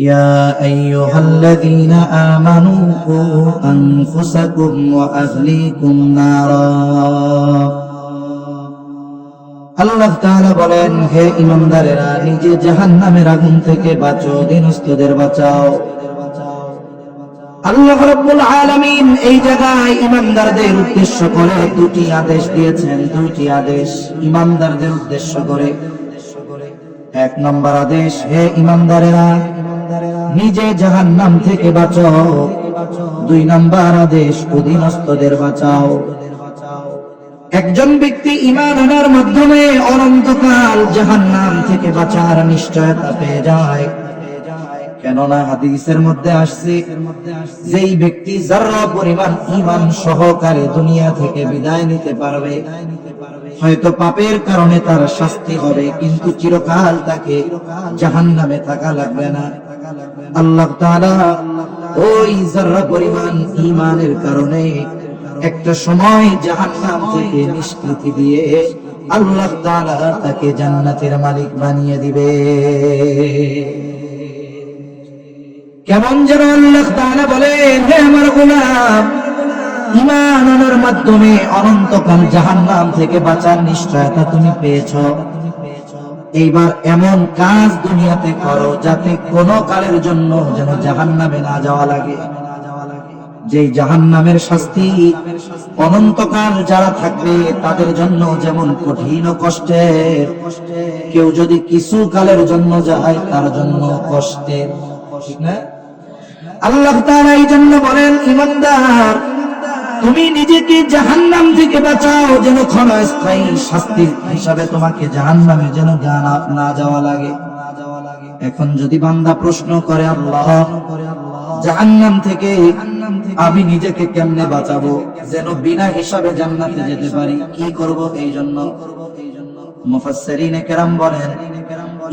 يا أيها الذين آمنوا قوا أنفسكم وأهليكم نارا আল্লাহ তাআলা বলেন, হে ঈমানদারেরা, নিজে জাহান্নামের আগুন থেকে বাঁচো, অধীনস্থদের বাঁচাও। আল্লাহ রাব্বুল আলামিন এই জায়গায় ঈমানদারদের উদ্দেশ্য করে দুটি আদেশ দিয়েছেন, দুইটি আদেশ ঈমানদারদের উদ্দেশ্য করে। এক নম্বর আদেশ, হে ঈমানদারেরা, নিজে জাহান্নাম থেকে বাঁচো। দুই নম্বর আদেশ, অধীনস্থদের বাঁচাও। একজন ব্যক্তি ঈমান আনার মাধ্যমে অনন্তকাল জাহান্নাম থেকে বাঁচার নিশ্চয়তা পেয়ে যায়। কেননা হাদিসের মধ্যে আসছে, যেই ব্যক্তি যারা পরিমাণ ঈমান সহকারে দুনিয়া থেকে বিদায় নিতে পারবে, হয়তো পাপের কারণে তার শাস্তি হবে, কিন্তু চিরকাল তাকে জাহান্নামে থাকা লাগবে না। আল্লাহ তাআলা ওই যারা পরিমাণ ঈমানের কারণে একটা সময় জাহান্নাম থেকে নিষ্কৃতি দিয়ে আল্লাহ তাআলা তাকে জান্নাতের মালিক বানিয়ে দিবে। কেমন যেন আল্লাহ তাআলা বলেন, হে আমার গোলাম, ঈমান আনার মাধ্যমে অনন্তকাল জাহান্নাম থেকে বাঁচার নিশ্চয়তা তুমি পেয়েছো। এইবার এমন কাজ দুনিয়াতে করো যাতে কোনো কালের জন্য যেন জাহান্নামে না যাওয়া লাগে। যেই জাহান্নামের শাস্তি অনন্তকাল যারা থাকবে তাদের জন্য যেমন কঠিন ও কষ্টের, কেউ যদি কিছু কালের জন্য যায় তার জন্য কষ্টের, ঠিক না? আল্লাহ তাআলা এই জন্য বলেন, ঈমানদার, তুমি নিজেকে জাহান্নাম থেকে বাঁচাও, যেন ক্ষণস্থায়ী শাস্তির হিসাবে তোমাকে জাহান্নামে যেন না যাওয়া লাগে। এখন যদি বান্দা প্রশ্ন করে, আল্লাহ, জাহান্নাম থেকে আমি নিজেকে কেমনে বাঁচাবো যেন বিনা হিসাবে জান্নাতে যেতে পারি, কি করব? এই জন্য মুফাসসিরিনে কেরাম বলেন,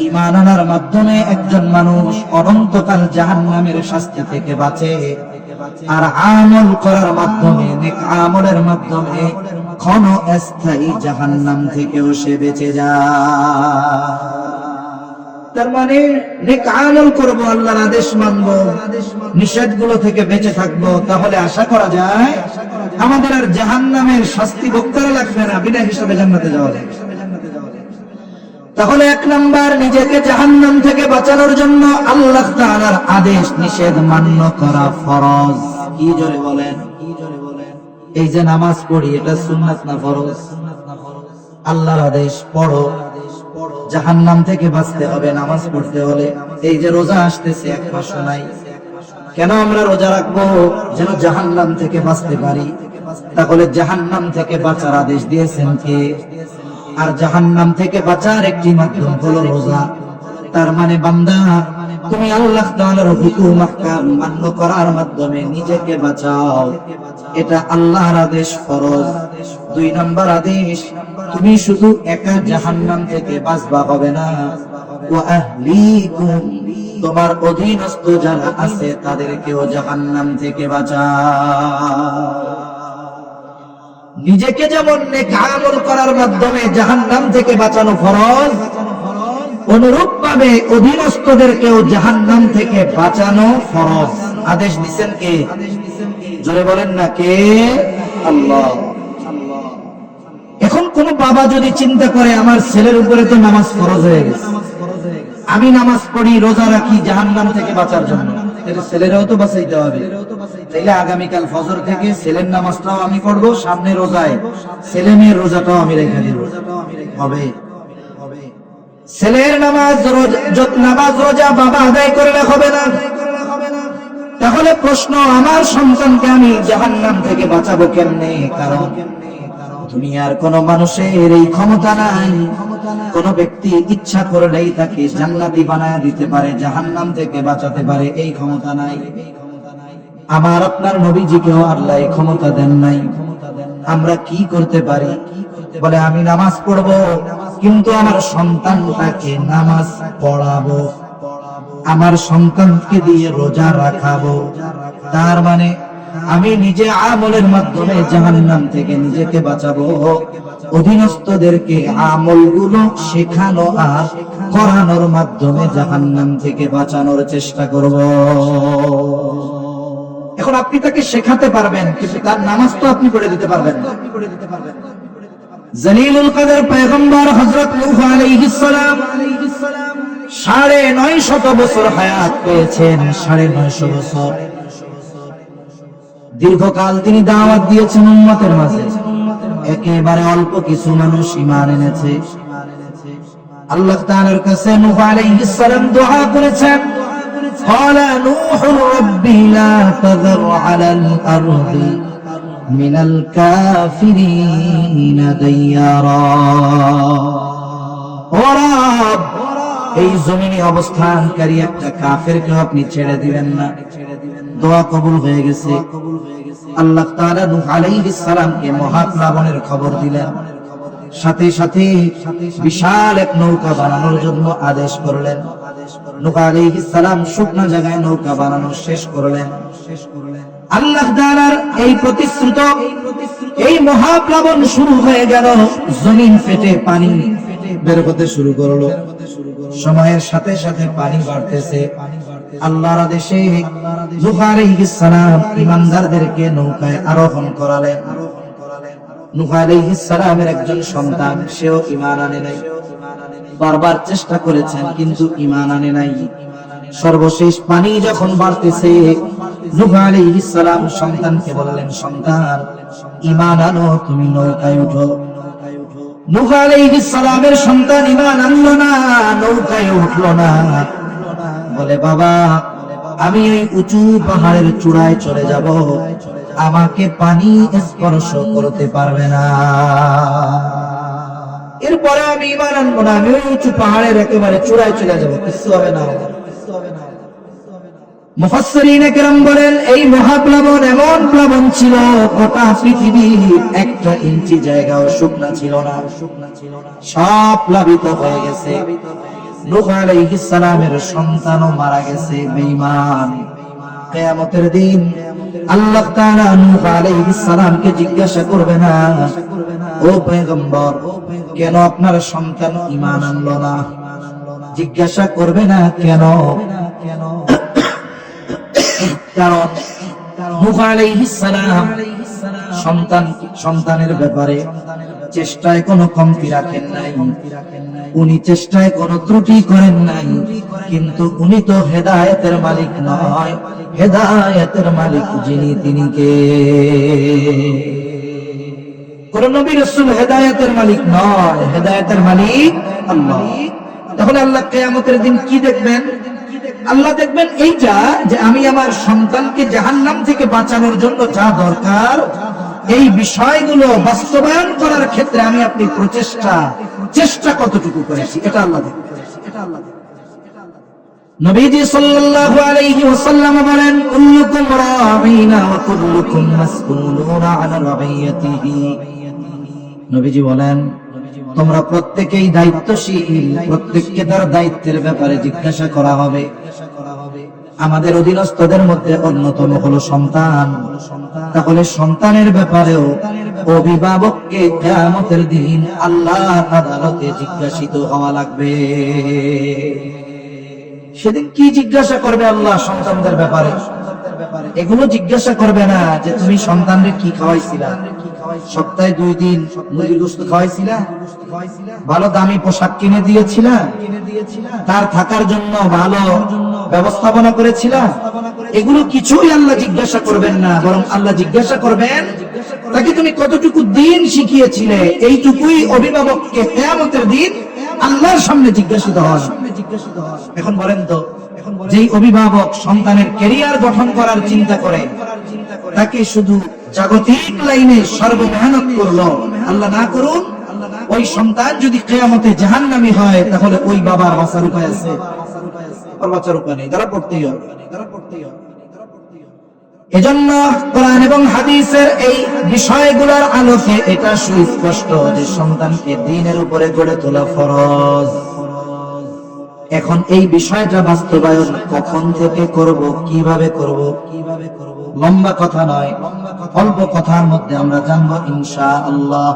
ঈমান আনার মাধ্যমে একজন মানুষ অনন্তকাল জাহান্নামের শাস্তি থেকে বাঁচে, আর আমল করার মাধ্যমে, নেক আমলের মাধ্যমে ক্ষণস্থায়ী জাহান্নাম থেকেও সে বেঁচে যায়। তার মানে নেক আমল করব, আল্লাহর আদেশ মানব, নিষেধগুলো থেকে বেঁচে থাকবো, তাহলে আশা করা যায় আমাদের আর জাহান্নামের শাস্তি ভোগ করা লাগবে না, বিনা হিসাবে জান্নাতে যাওয়া যাবে। তাহলে এক নাম্বার, নিজেকে জাহান্নাম থেকে বাঁচানোর জন্য আল্লাহ তাআলার আদেশ নিষেধ মান্য করা ফরজ। কি জোরে বলেন? এই যে নামাজ পড়ি, এটা সুন্নাত না ফরজ? আল্লাহর আদেশ, পড়ো, জাহান্নাম থেকে বাঁচতে হবে নামাজ পড়তে হলে। এই যে রোজা আসতেছে, এক মাস নাই, কেন আমরা রোজা রাখবো? যেন জাহান্নাম থেকে বাঁচতে পারি। তাহলে জাহান্নাম থেকে বাঁচার আদেশ দিয়েছেন কে? আর জাহান্নাম থেকে বাঁচার একটি মাধ্যম হলো রোজা। তার মানে বান্দা, তুমি আল্লাহ তাআলার হুকুম আহকাম মান্য করার মাধ্যমে নিজেকে বাঁচাও, এটা আল্লাহর আদেশ, ফরজ। দুই নম্বর আদেশ, তুমি শুধু একা জাহান্নাম থেকে বাঁচবা হবে না, ওয়া আহলিকুম, তোমার অধীনস্থ যারা আছে তাদেরকেও জাহান্নাম থেকে বাঁচাও। নিজেকে যেমন নেক আমল করার মাধ্যমে জাহান্নাম থেকে বাঁচানো ফরজ, অনুরূপ ভাবে অধীনস্থদেরকেও জাহান্নাম থেকে বাঁচানো ফরজ। আদেশ দিচ্ছেন কে? জোরে বলেন না, কে? আল্লাহ। এখন কোন বাবা যদি চিন্তা করে, আমার ছেলের উপরে তো নামাজ ফরজ হয়ে গেছে, আমি নামাজ পড়ি, রোজা রাখি জাহান্নাম থেকে বাঁচার জন্য, তাহলে ছেলেরাও তো বাঁচাইতে হবে। তাইলে আগামীকাল ফজর থেকে ছেলের নামাজটাও আমি পড়বো, সামনে রোজায় ছেলে মেয়ের রোজাটাও আমি রেখে দিব, হবে? ছেলের নামাজ রোজা বাবা আদায় করলে হবে না। তাহলে প্রশ্ন, আমার সন্তানকে আমি জাহান্নাম থেকে বাঁচাবো কেমনে? কারণ দুনিয়ার কোন মানুষের এই ক্ষমতা নাই। কোন ব্যক্তি ইচ্ছা করলেই তাকে জান্নাতি বানায় দিতে পারে, জাহান্নাম থেকে বাঁচাতে পারে, এই ক্ষমতা নাই। আমার আপনার নবীজিকেও আল্লাহ এই ক্ষমতা দেন নাই। আমরা কি করতে পারি? বলে, আমি নামাজ পড়বো, কিন্তু আমার সন্তানটাকে নামাজ পড়াবো, আমার সন্তানকে দিয়ে রোজা রাখাবো। তার মানে আমি নিজে আমলের মাধ্যমে জাহান্নাম থেকে নিজেকে বাঁচাবো, অধীনস্থদেরকে আমলগুলো শেখানো আর করানোর মাধ্যমে জাহান্নাম থেকে বাঁচানোর চেষ্টা করব। এখন আপনি তাকে শেখাতে পারবেন, কিন্তু তার নামাজ তো আপনি পড়ে দিতে পারবেন না। জলিলুল কদর পয়গম্বর হযরত নূহ আলাইহিস সালাম 950 বছর হায়াত পেয়েছেন। 950 বছর দীর্ঘকাল তিনি দাওয়াত দিয়েছেন উম্মতের মাঝে। একেবারে অল্প কিছু মানুষ ঈমান এনেছে। আল্লাহ তাআলার কাছে নূহ আলাইহিস সালাম দোয়া করেছেন, قال نوح رب لا تذر على الأرض من الكافرين ديارا। ও রব, এই জমিনে অবস্থানকারী একটা কাফেরকে আপনি ছেড়ে দিবেন না। দোয়া কবুল হয়ে গেছে। আল্লাহ তাআলা নূহ আলাইহিস সালামকে মহাপ্লাবনের খবর দিলেন। সাথে সাথে বিশাল এক নৌকা বানানোর জন্য আদেশ করলেন। নূহ আলাইহিস সালাম শুকনো জায়গায় নৌকা বানানো শেষ করলেন। আল্লাহ তাআলার এই প্রতিশ্রুত এই মহাপ্লাবন শুরু হয়ে গেল। জমিন ফেটে পানি বের হতে শুরু করলো। সময়ের সাথে সাথে পানি বাড়তেছে। আল্লাহর আদেশে নূহ আলাইহিস সালাম ঈমানদারদেরকে নৌকায় আরোহণ করালেন। নূহ আলাইহিস সালামের একজন সন্তান, সেও ঈমান আনে নাই। বারবার চেষ্টা করেছেন কিন্তু ঈমান আনে নাই। সর্বশেষ পানি যখন বাড়তেছে, নূহ আলাইহিস সালাম সন্তানকে বললেন, সন্তান ঈমান আনো, তুমি নৌকায় উঠো। নূহ আলাইহিস সালামের সন্তান ঈমান আনলো না, নৌকায় উঠলো না। বলে, বাবা আমি এই উঁচু পাহাড়ের চূড়ায় চলে যাব, আমাকে পানি স্পর্শ করতে পারবে না। এরপরে আমি ঈমান আনবো না, আমি ওই উঁচু পাহাড়ের একেবারে চূড়ায় চলে যাব, কিছু হবে না। মুফাসসিরিনে কেরাম বলেন, এই মহাপ্লাবন এমন প্লাবন ছিল, গোটা পৃথিবীর 1 ইঞ্চি জায়গাও শুকনা ছিল না, সব প্লাবিত হয়ে গেছে। নূহ আলাইহিস সালামের সন্তানও মারা গেছে বেঈমান। কিয়ামতের দিন আল্লাহ তাআলা নূহ আলাইহিস সালামকে জিজ্ঞাসা করবে না, ও পয়গম্বর কেন আপনার সন্তান ঈমান আনলো না? জিজ্ঞাসা করবে না কেন? কারণ নূহ আলাইহিস সালাম সন্তানের ব্যাপারে চেষ্টায় কোনো কমতি রাখেন নাই, উনি চেষ্টায় কোনো ত্রুটি করেন নাই। কিন্তু উনি তো হেদায়েতের মালিক নয়, হেদায়েতের মালিক যিনি তিনি কে? কোন নবী রাসূল হেদায়েতের মালিক নয়, হেদায়েতের মালিক আল্লাহ। তাহলে আল্লাহ কিয়ামতের দিন কি দেখবেন? আল্লাহ দেখবেন এইটা যে আমি আমার সন্তানকে জাহান্নাম থেকে বাঁচানোর জন্য যা দরকার এই বিষয়গুলো বাস্তবায়ন করার ক্ষেত্রে আমি আপনি চেষ্টা কতটুকু করেছি, এটা আল্লাহ দেখবেন। নবীজি সাল্লাল্লাহু আলাইহি ওয়াসাল্লাম বলেন, কুল্লুকুম রাঈনা ওয়া কুল্লুকুম মাসউলুনা আন রাইয়াতিহি। নবীজি বলেন, তোমরা প্রত্যেকেই দায়িত্বশীল, প্রত্যেককে তার দায়িত্বের ব্যাপারে জিজ্ঞাসা করা হবে। আমাদের অধীনস্থদের মধ্যে অন্যতম হলো সন্তান। তাহলে সন্তানের ব্যাপারেও অভিভাবককে কিয়ামতের দিন আল্লাহর আদালতে জিজ্ঞাসিত হওয়া লাগবে। সেদিন কি জিজ্ঞাসা করবে আল্লাহ সন্তানদের ব্যাপারে? এগুলো জিজ্ঞাসা করবে না যে তুমি সন্তানকে কি খাওয়াইছিলা, সপ্তাহে 2 দিন মুরগির গোশত খাওয়াইছিলা, ভালো দামি পোশাক কিনে দিয়েছিলা, তার থাকার জন্য ভালো ব্যবস্থাপনা করেছিলা। এগুলো কিছুই আল্লাহ জিজ্ঞাসা করবেন না, বরং আল্লাহ জিজ্ঞাসা করবেন তাকে তুমি কতটুকু দিন শিখিয়েছিলে। এইটুকুই অভিভাবককে কিয়ামতের দিন আল্লাহর সামনে জিজ্ঞাসিত হন। এখন বলেন তো, যেই অভিভাবক সন্তানের ক্যারিয়ার গঠন করার চিন্তা করে, তাকে শুধু জাগতিক লাইনে সর্বমেহনত করলো, আল্লাহ না করুন, ওই সন্তান যদি কিয়ামতে জাহান্নামী হয়, তাহলে ওই বাবার বাঁচার উপায় আছে? বাঁচার উপায় নেই, তারা পড়তেই হবে। এজন্য কোরআন এবং হাদিসের এই বিষয়গুলোর আলোকে এটা সুস্পষ্ট যে সন্তানকে দ্বীনের উপরে গড়ে তোলা ফরজ। এখন এই বিষয়টা বাস্তবায়ন কখন থেকে করব, কিভাবে করব, লম্বা কথা নয়, অল্প কথার মধ্যে আমরা জানবো ইনশাআল্লাহ।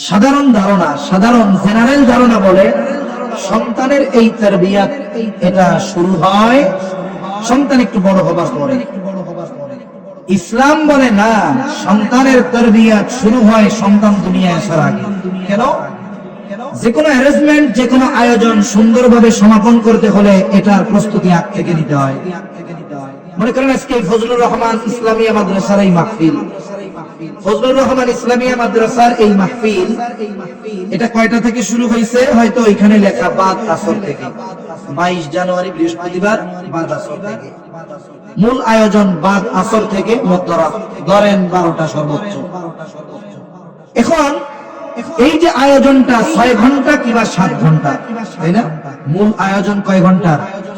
সাধারণ ধারণা, সাধারণ জেনারেল ধারণা বলে সন্তানের এই তারবিয়াত এটা শুরু হয় সন্তান একটু বড় হবার পরে। ইসলাম বলে না, সন্তানের তারবিয়াত শুরু হয় সন্তান দুনিয়ায় আসার আগে। কেন? যে কোনো অ্যারেঞ্জমেন্ট, যে কোনো আয়োজন সুন্দরভাবে সমাপন করতে হলে এটার প্রস্তুতি আগ থেকে নিতে হয়। মনে করেন আজকে ফজলুর রহমান ইসলামিয়া মাদ্রাসার এই মাহফিল, ফজলুর রহমান ইসলামিয়া মাদ্রাসার এই মাহফিল, এটা কয়টা থেকে শুরু হয়েছে? হয়তো এখানে লেখা বাদ আসর থেকে, 22 জানুয়ারি বৃহস্পতিবার বাদ আসর থেকে। মূল আয়োজন বাদ আসর থেকে মধ্যরাত, ধরেন 12টা সর্বোচ্চ। এখন এই যে আয়োজনটা 6 ঘন্টা কিংবা 7 ঘন্টা, তাই না? মূল আয়োজন কয় ঘন্টা?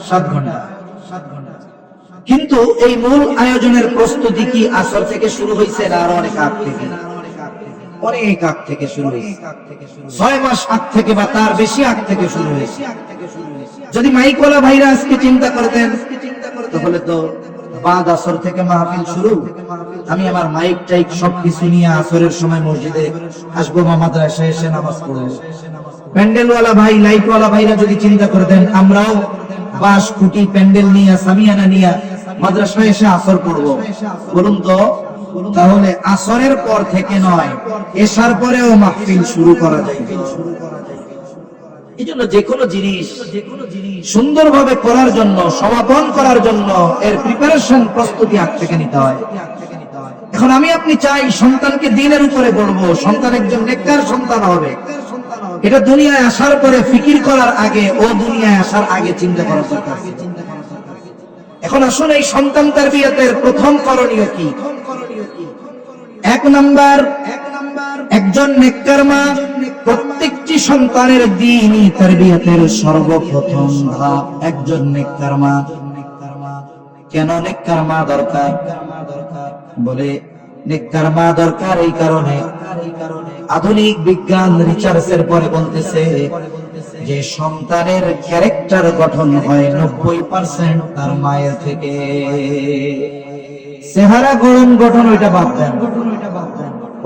7 ঘন্টা। কিন্তু এই মূল আয়োজনের প্রস্তুতি কি আসর থেকে শুরু হয়েছে না আরো অনেক আগ থেকে? অনেক আগ থেকে শুরু হয়েছে, 6 মাস আগ থেকে বা তার বেশি আগ থেকে শুরু হয়েছে। যদি মাইকওয়ালা ভাইরা আজকে চিন্তা করতেন তাহলে তো বাদ আসর থেকে মাহফিল শুরু, আমি আমার মাইক টাইক সবকিছু নিয়ে আসরের সময় মসজিদে আসবো, মাদ্রাসায় এসে নামাজ পড়বো। প্যান্ডেলওয়ালা ভাই, লাইটওয়ালা ভাইরা যদি চিন্তা করতেন আমরাও বাঁশ খুঁটি প্যান্ডেল নিয়ে, সামিয়ানা নিয়ে মাদ্রাসায় এসে আসর পড়বো, বলুন তো তাহলে আসরের পর থেকে নয়, এশার পরেও মাহফিল শুরু করা যায়। এই জন্য যে কোনো জিনিস সুন্দরভাবে করার জন্য, সমাপন করার জন্য এর প্রিপারেশন, প্রস্তুতি আগ থেকে নিতে হয়। এখন আমি আপনি চাই সন্তানকে দ্বীনের উপরে গড়বো, সন্তান একজন নেককার সন্তান হবে, এটা দুনিয়ায় আসার পরে ফিকির করার আগে, ও দুনিয়ায় আসার আগে চিন্তা করা দরকার। এখন আসুন এই সন্তান তারবিয়াতের প্রথম করণীয় কি? 1 নাম্বার, একজন নেককার মা প্রত্যেকটি সন্তানের দ্বীনি তারবিয়াতের সর্বপ্রথম ধাপ একজন নেককার মা। কেন নেককার মা দরকার? বলে নেককার মা দরকার এই কারণে, আধুনিক বিজ্ঞান রিসার্চের পরে বলতেছে যে সন্তানের ক্যারেক্টার গঠন হয় 90% তার মায়ের থেকে। চেহারা গঠন ওইটা বাদ দেন,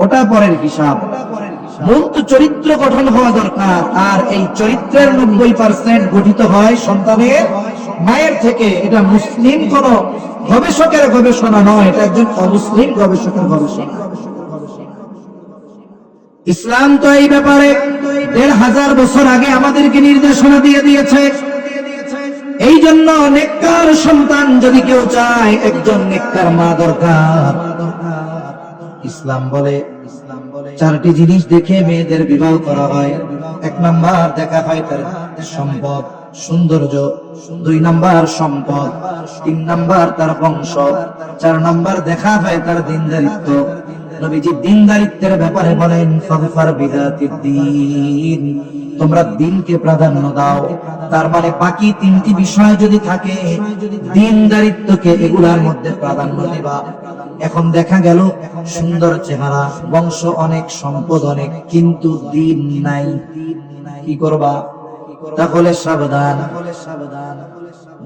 ওটা পরের হিসাব। মূল তো চরিত্র গঠন হওয়া দরকার, আর এই চরিত্রের 90% গঠিত হয় সন্তানের মায়ের থেকে। এটা মুসলিম কোন গবেষকের গবেষণা নয়, এটা একজন অমুসলিম গবেষকের গবেষণা। ইসলাম তো এই ব্যাপারে 1500 বছর আগে আমাদেরকে নির্দেশনা দিয়ে দিয়েছে। এই জন্য নেককার সন্তান যদি কেউ চায়, একজন নেককার মা দরকার। ইসলাম বলে 4টি জিনিস দেখে মেয়েদের বিবাহ করা হয়। 1 নাম্বার দেখা হয় তার সম্পদ, সৌন্দর্য, 2 নাম্বার সম্পদ, 3 নাম্বার তার বংশ, 4 নাম্বার দেখা হয় তার দিনদারিত্ব। নবীজি দিনদারিত্বের ব্যাপারে বলেন ফাযফার বিযাতিদ দ্বীন, তোমরা দিনকে প্রাধান্য দাও। তার মানে বাকি 3টি বিষয় যদি থাকে, দিনদারিত্বকে এগুলার মধ্যে প্রাধান্য দিবা। এখন দেখা গেল সুন্দর চেহারা, বংশ অনেক, সম্পদ অনেক, কিন্তু দিন নাই, কি করবা? তাহলে সাবধান।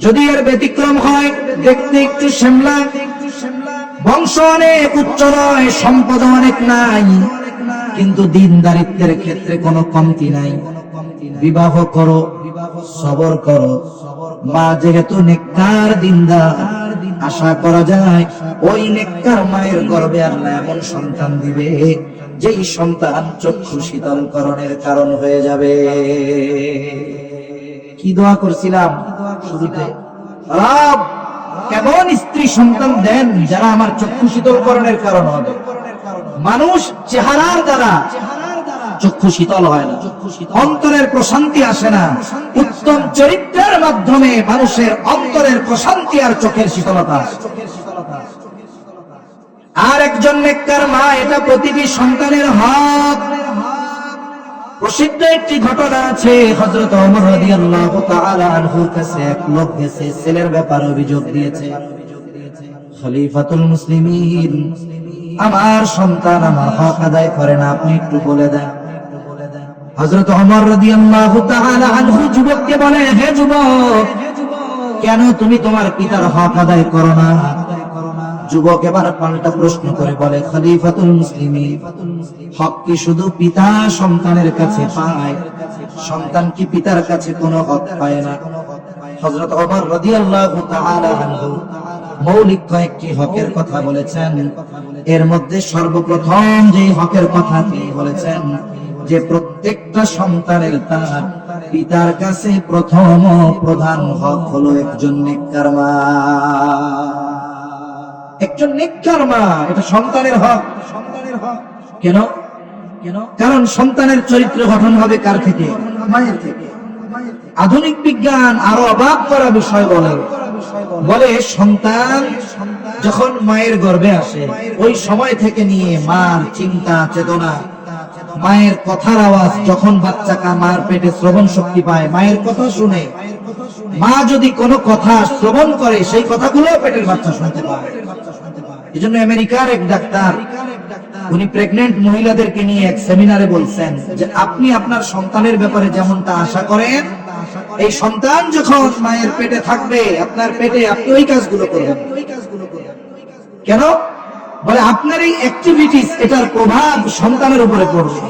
যদি এর ব্যতিক্রম হয়, দেখতে একটু শ্যামলা, বংশ অনেক উচ্চ নয়, সম্পদ অনেক নাই, কিন্তু দিনদারিত্বের ক্ষেত্রে কোনো কমতি নাই, বিবাহ করো, সবর করো। মা যেহেতু নেককার দিনদার, আশা করা যায় ওই নেককার মায়ের গর্ভে আল্লাহ এমন সন্তান দিবে যেই সন্তান চক্ষু শীতলকরণের কারণ হয়ে যাবে। কি দোয়া করছিলাম শুরুতে? রব কেমন স্ত্রী সন্তান দেন যারা আমার চক্ষু শীতলকরণের কারণ হবে। মানুষ চেহারার দ্বারা চক্ষু শীতল হয় না, অন্তরের প্রশান্তি আসে না। উত্তম চরিত্রের মাধ্যমে মানুষের অন্তরের প্রশান্তি আর চোখের শীতলতা আসে। আর একজন নেককার মা, এটা প্রতিটি সন্তানের হক। প্রসিদ্ধ একটি ঘটনা আছে, হযরত ওমর রাদিয়াল্লাহু তাআলা আনহুর কাছে এক লোক গেছে, ছেলের ব্যাপারে অভিযোগ দিয়েছে, খলিফাতুল মুসলিমিন, আমার সন্তান আমার হক আদায় করে না, আপনি একটু বলে দেন। হযরত ওমর রাদিয়াল্লাহু তাআলা আনহু যুবককে বলে, হে যুবক, কেন তুমি তোমার পিতার হক আদায় করো না? যুবক এবার পাল্টা প্রশ্ন করে বলে, খলিফাতুল মুসলিমিন, হক কি শুধু পিতা সন্তানের কাছে পায়? সন্তান কি পিতার কাছে কোনো হক পায় না? হযরত ওমর রাদিয়াল্লাহু তাআলা আনহু মৌলিক কয়েকটি হকের কথা বলেছেন। এর মধ্যে সর্বপ্রথম যে হকের কথা তিনি বলেছেন, যে প্রত্যেকটা সন্তানের তার পিতার কাছে প্রথম ও প্রধান হক হলো একজন নেককার মা। একজন নেককার মা, এটা সন্তানের হক। কেন? কারণ সন্তানের চরিত্র গঠন হবে কার থেকে? মায়ের থেকে। আধুনিক বিজ্ঞান আরো অবাক করা বিষয় বলে সন্তান যখন মায়ের গর্ভে আসে, ওই সময় থেকে নিয়ে মার চিন্তা চেতনা, মায়ের কথার আওয়াজ, যখন বাচ্চাটা মার পেটে শ্রবণ শক্তি পায়, মায়ের কথা শুনে, মা যদি কোনো কথা শ্রবণ করে, সেই কথাগুলো পেটের বাচ্চা শুনতে পায়। এজন্য আমেরিকার এক ডাক্তার, উনি প্রেগন্যান্ট মহিলাদেরকে নিয়ে এক সেমিনারে বলছেন যে আপনি আপনার সন্তানের ব্যাপারে যেমনটা আশা করেন, এই সন্তান যখন মায়ের পেটে থাকবে, আপনার পেটে, আপনি ওই কাজগুলো করবেন। কেন? বলে আপনার এই অ্যাক্টিভিটিস, এটার প্রভাব সন্তানের উপরে পড়বে।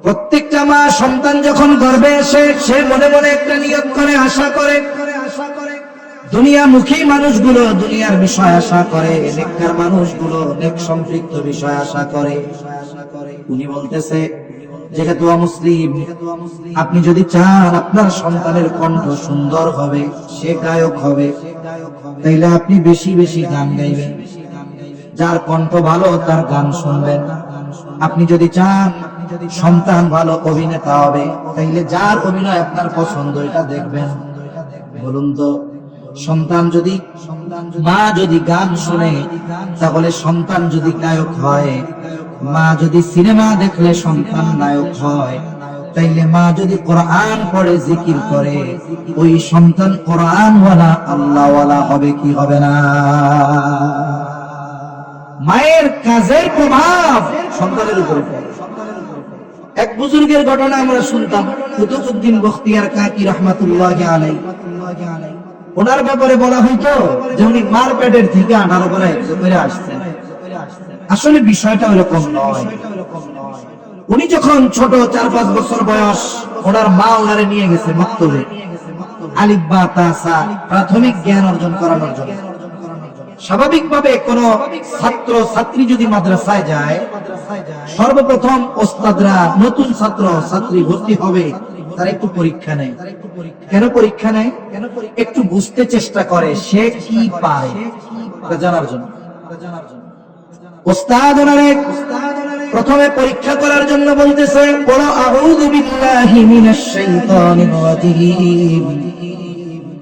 প্রত্যেকটা মা সন্তান যখন গর্ভে আসে, সে মনে মনে একটা নিয়ত করে, আশা করে, দুনিয়ামুখী মানুষগুলো দুনিয়ার বিষয় আশা করে, নেককার মানুষগুলো নেক সম্পৃক্ত বিষয় আশা করে। উনি বলতেছে, যেহেতু মুসলিম, আপনি যদি চান আপনার সন্তানের কণ্ঠ সুন্দর হবে, সে গায়ক হবে, তাইলে আপনি বেশি বেশি গান গাইবেন। যার কণ্ঠ ভালো তার গান শুনবেন। আপনি যদি চান সন্তান ভালো অভিনেতা হবে, তাইলে যার অভিনয় আপনার পছন্দ, এটা দেখবেন। বলুন তো, মা যদি গান শুনে, তাহলে সন্তান যদি গায়ক হয়, মা যদি সিনেমা দেখলে সন্তান নায়ক হয়, তাইলে মা যদি কোরআন পড়ে, জিকির করে, ওই সন্তান কোরআনওয়ালা, আল্লাহওয়ালা হবে কি হবে না? মায়ের কাজের প্রভাব সন্তানের উপরে পড়ে। এক বুজুর্গের ঘটনা আমরা শুনতাম, কুতুবউদ্দিন বখতিয়ার কাকি রহমাতুল্লাহি আলাইহি। ওনার ব্যাপারে বলা হইতো যে উনি মার পেটের থেকে 18 করে আসছেন। আসলে বিষয়টা ওইরকম নয়। উনি যখন ছোট, 4-5 বছর বয়স, ওনার মা ওনারে নিয়ে গেছে মক্তবে, আলিফ বা তা সা প্রাথমিক জ্ঞান অর্জন করানোর জন্য। স্বাভাবিকভাবে কোন ছাত্র ছাত্রী যদি মাদ্রাসায় যায়, সর্বপ্রথম ওস্তাদরা নতুন ছাত্র ছাত্রী ভর্তি হবে, তার একটু পরীক্ষা নেয়। কেন পরীক্ষা নেয়? একটু বুঝতে চেষ্টা করে সে কি পায়, জানার জন্য। ওস্তাদ ওনারে প্রথমে পরীক্ষা করার জন্য বলতেছে, বলো আউযু বিল্লাহি মিনাশ শাইতানির রাজীম,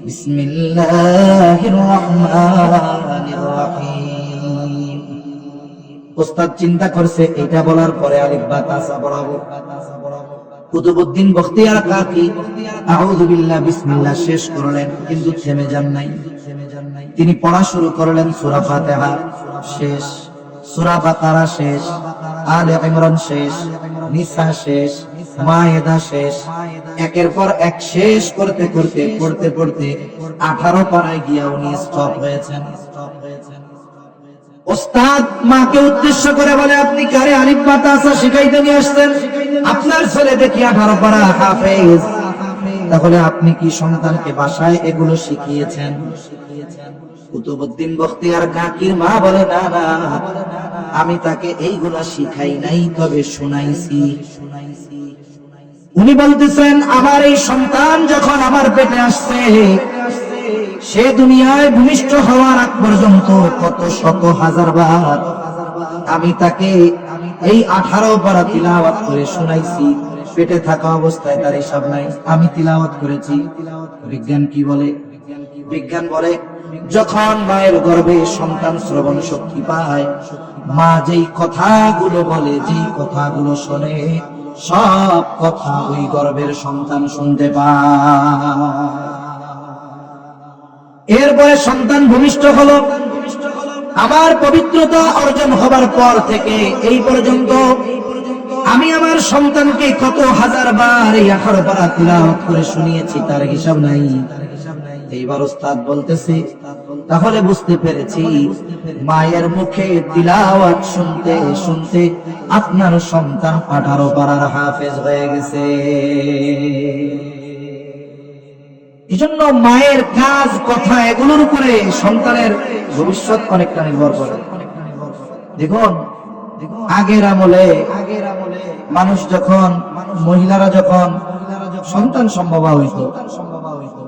বিসমিল্লাহির রহমানির রহিম। ওস্তাদ চিন্তা করছে, এটা বলার পরে আলিফ বা তা সা পড়াবো। কুতুবউদ্দিন বখতিয়ার কাকি আউযু বিল্লাহ বিসমিল্লাহ শেষ করলেন, কিন্তু থেমে যান নাই। তিনি পড়া শুরু করলেন, সূরা ফাতিহা শেষ, সূরা বাকারা শেষ, আলে ইমরান শেষ, নিসা শেষ, মায়েদা শেষ, একের পর এক শেষ করতে করতে পড়তে পড়তে 18 পারায় গিয়া উনি স্টপ হয়েছেন। ওস্তাদ মাকে উদ্দেশ্য করে বলে, আপনি কারে আলিফ বা তা সা শিখাইতে নিয়ে আসছেন? আপনার ছেলে দেখি 18 পারা হাফেজ, তাহলে আপনি কি সন্তানকে বাসায় এগুলো শিখিয়েছেন? কুতুবউদ্দিন বখতিয়ার কাকির মা বলে, না না, আমি তাকে এইগুলা শিখাই নাই, তবে শুনাইছি। উনি বলতেছেন, আমার এই সন্তান যখন আমার পেটে আসছে, সে দুনিয়ায় ভূমিষ্ঠ হওয়ার আগ পর্যন্ত কত শত হাজার বার আমি তাকে এই 18 পারা তিলাওয়াত করে শুনাইছি। পেটে থাকা অবস্থায় তার হিসাব নাই, আমি তিলাওয়াত করেছি। বিজ্ঞান কি বলে? বিজ্ঞান বলে, যখন মায়ের গর্ভে সন্তান শ্রবণ শক্তি পায়, মা যেই কথাগুলো বলে, যেই কথাগুলো শোনে, সব কথা ওই গর্ভের সন্তান শুনতে পায়। এরপরে সন্তান ভূমিষ্ঠ হলো। আমার পবিত্রতা অর্জন হবার পর থেকে এই পর্যন্ত আমি আমার সন্তানকে কত হাজার বার এই 18 পারা তিলাওয়াত করে শুনিয়েছি, তার হিসাব নাই। এইবার ওস্তাদ বলতেছে, তাহলে বুঝতে পেরেছি মায়ের মুখে তিলাওয়াত শুনতে শুনতে আপনার সন্তান 18 পারার হাফেজ হয়ে গেছে। এজন্য মায়ের কাজ, কথা, এগুলোর উপরে সন্তানের ভবিষ্যৎ অনেকটা নির্ভর করে। দেখুন, আগের আমলে মানুষ যখন, মহিলারা যখন সন্তান সম্ভবা হইতো,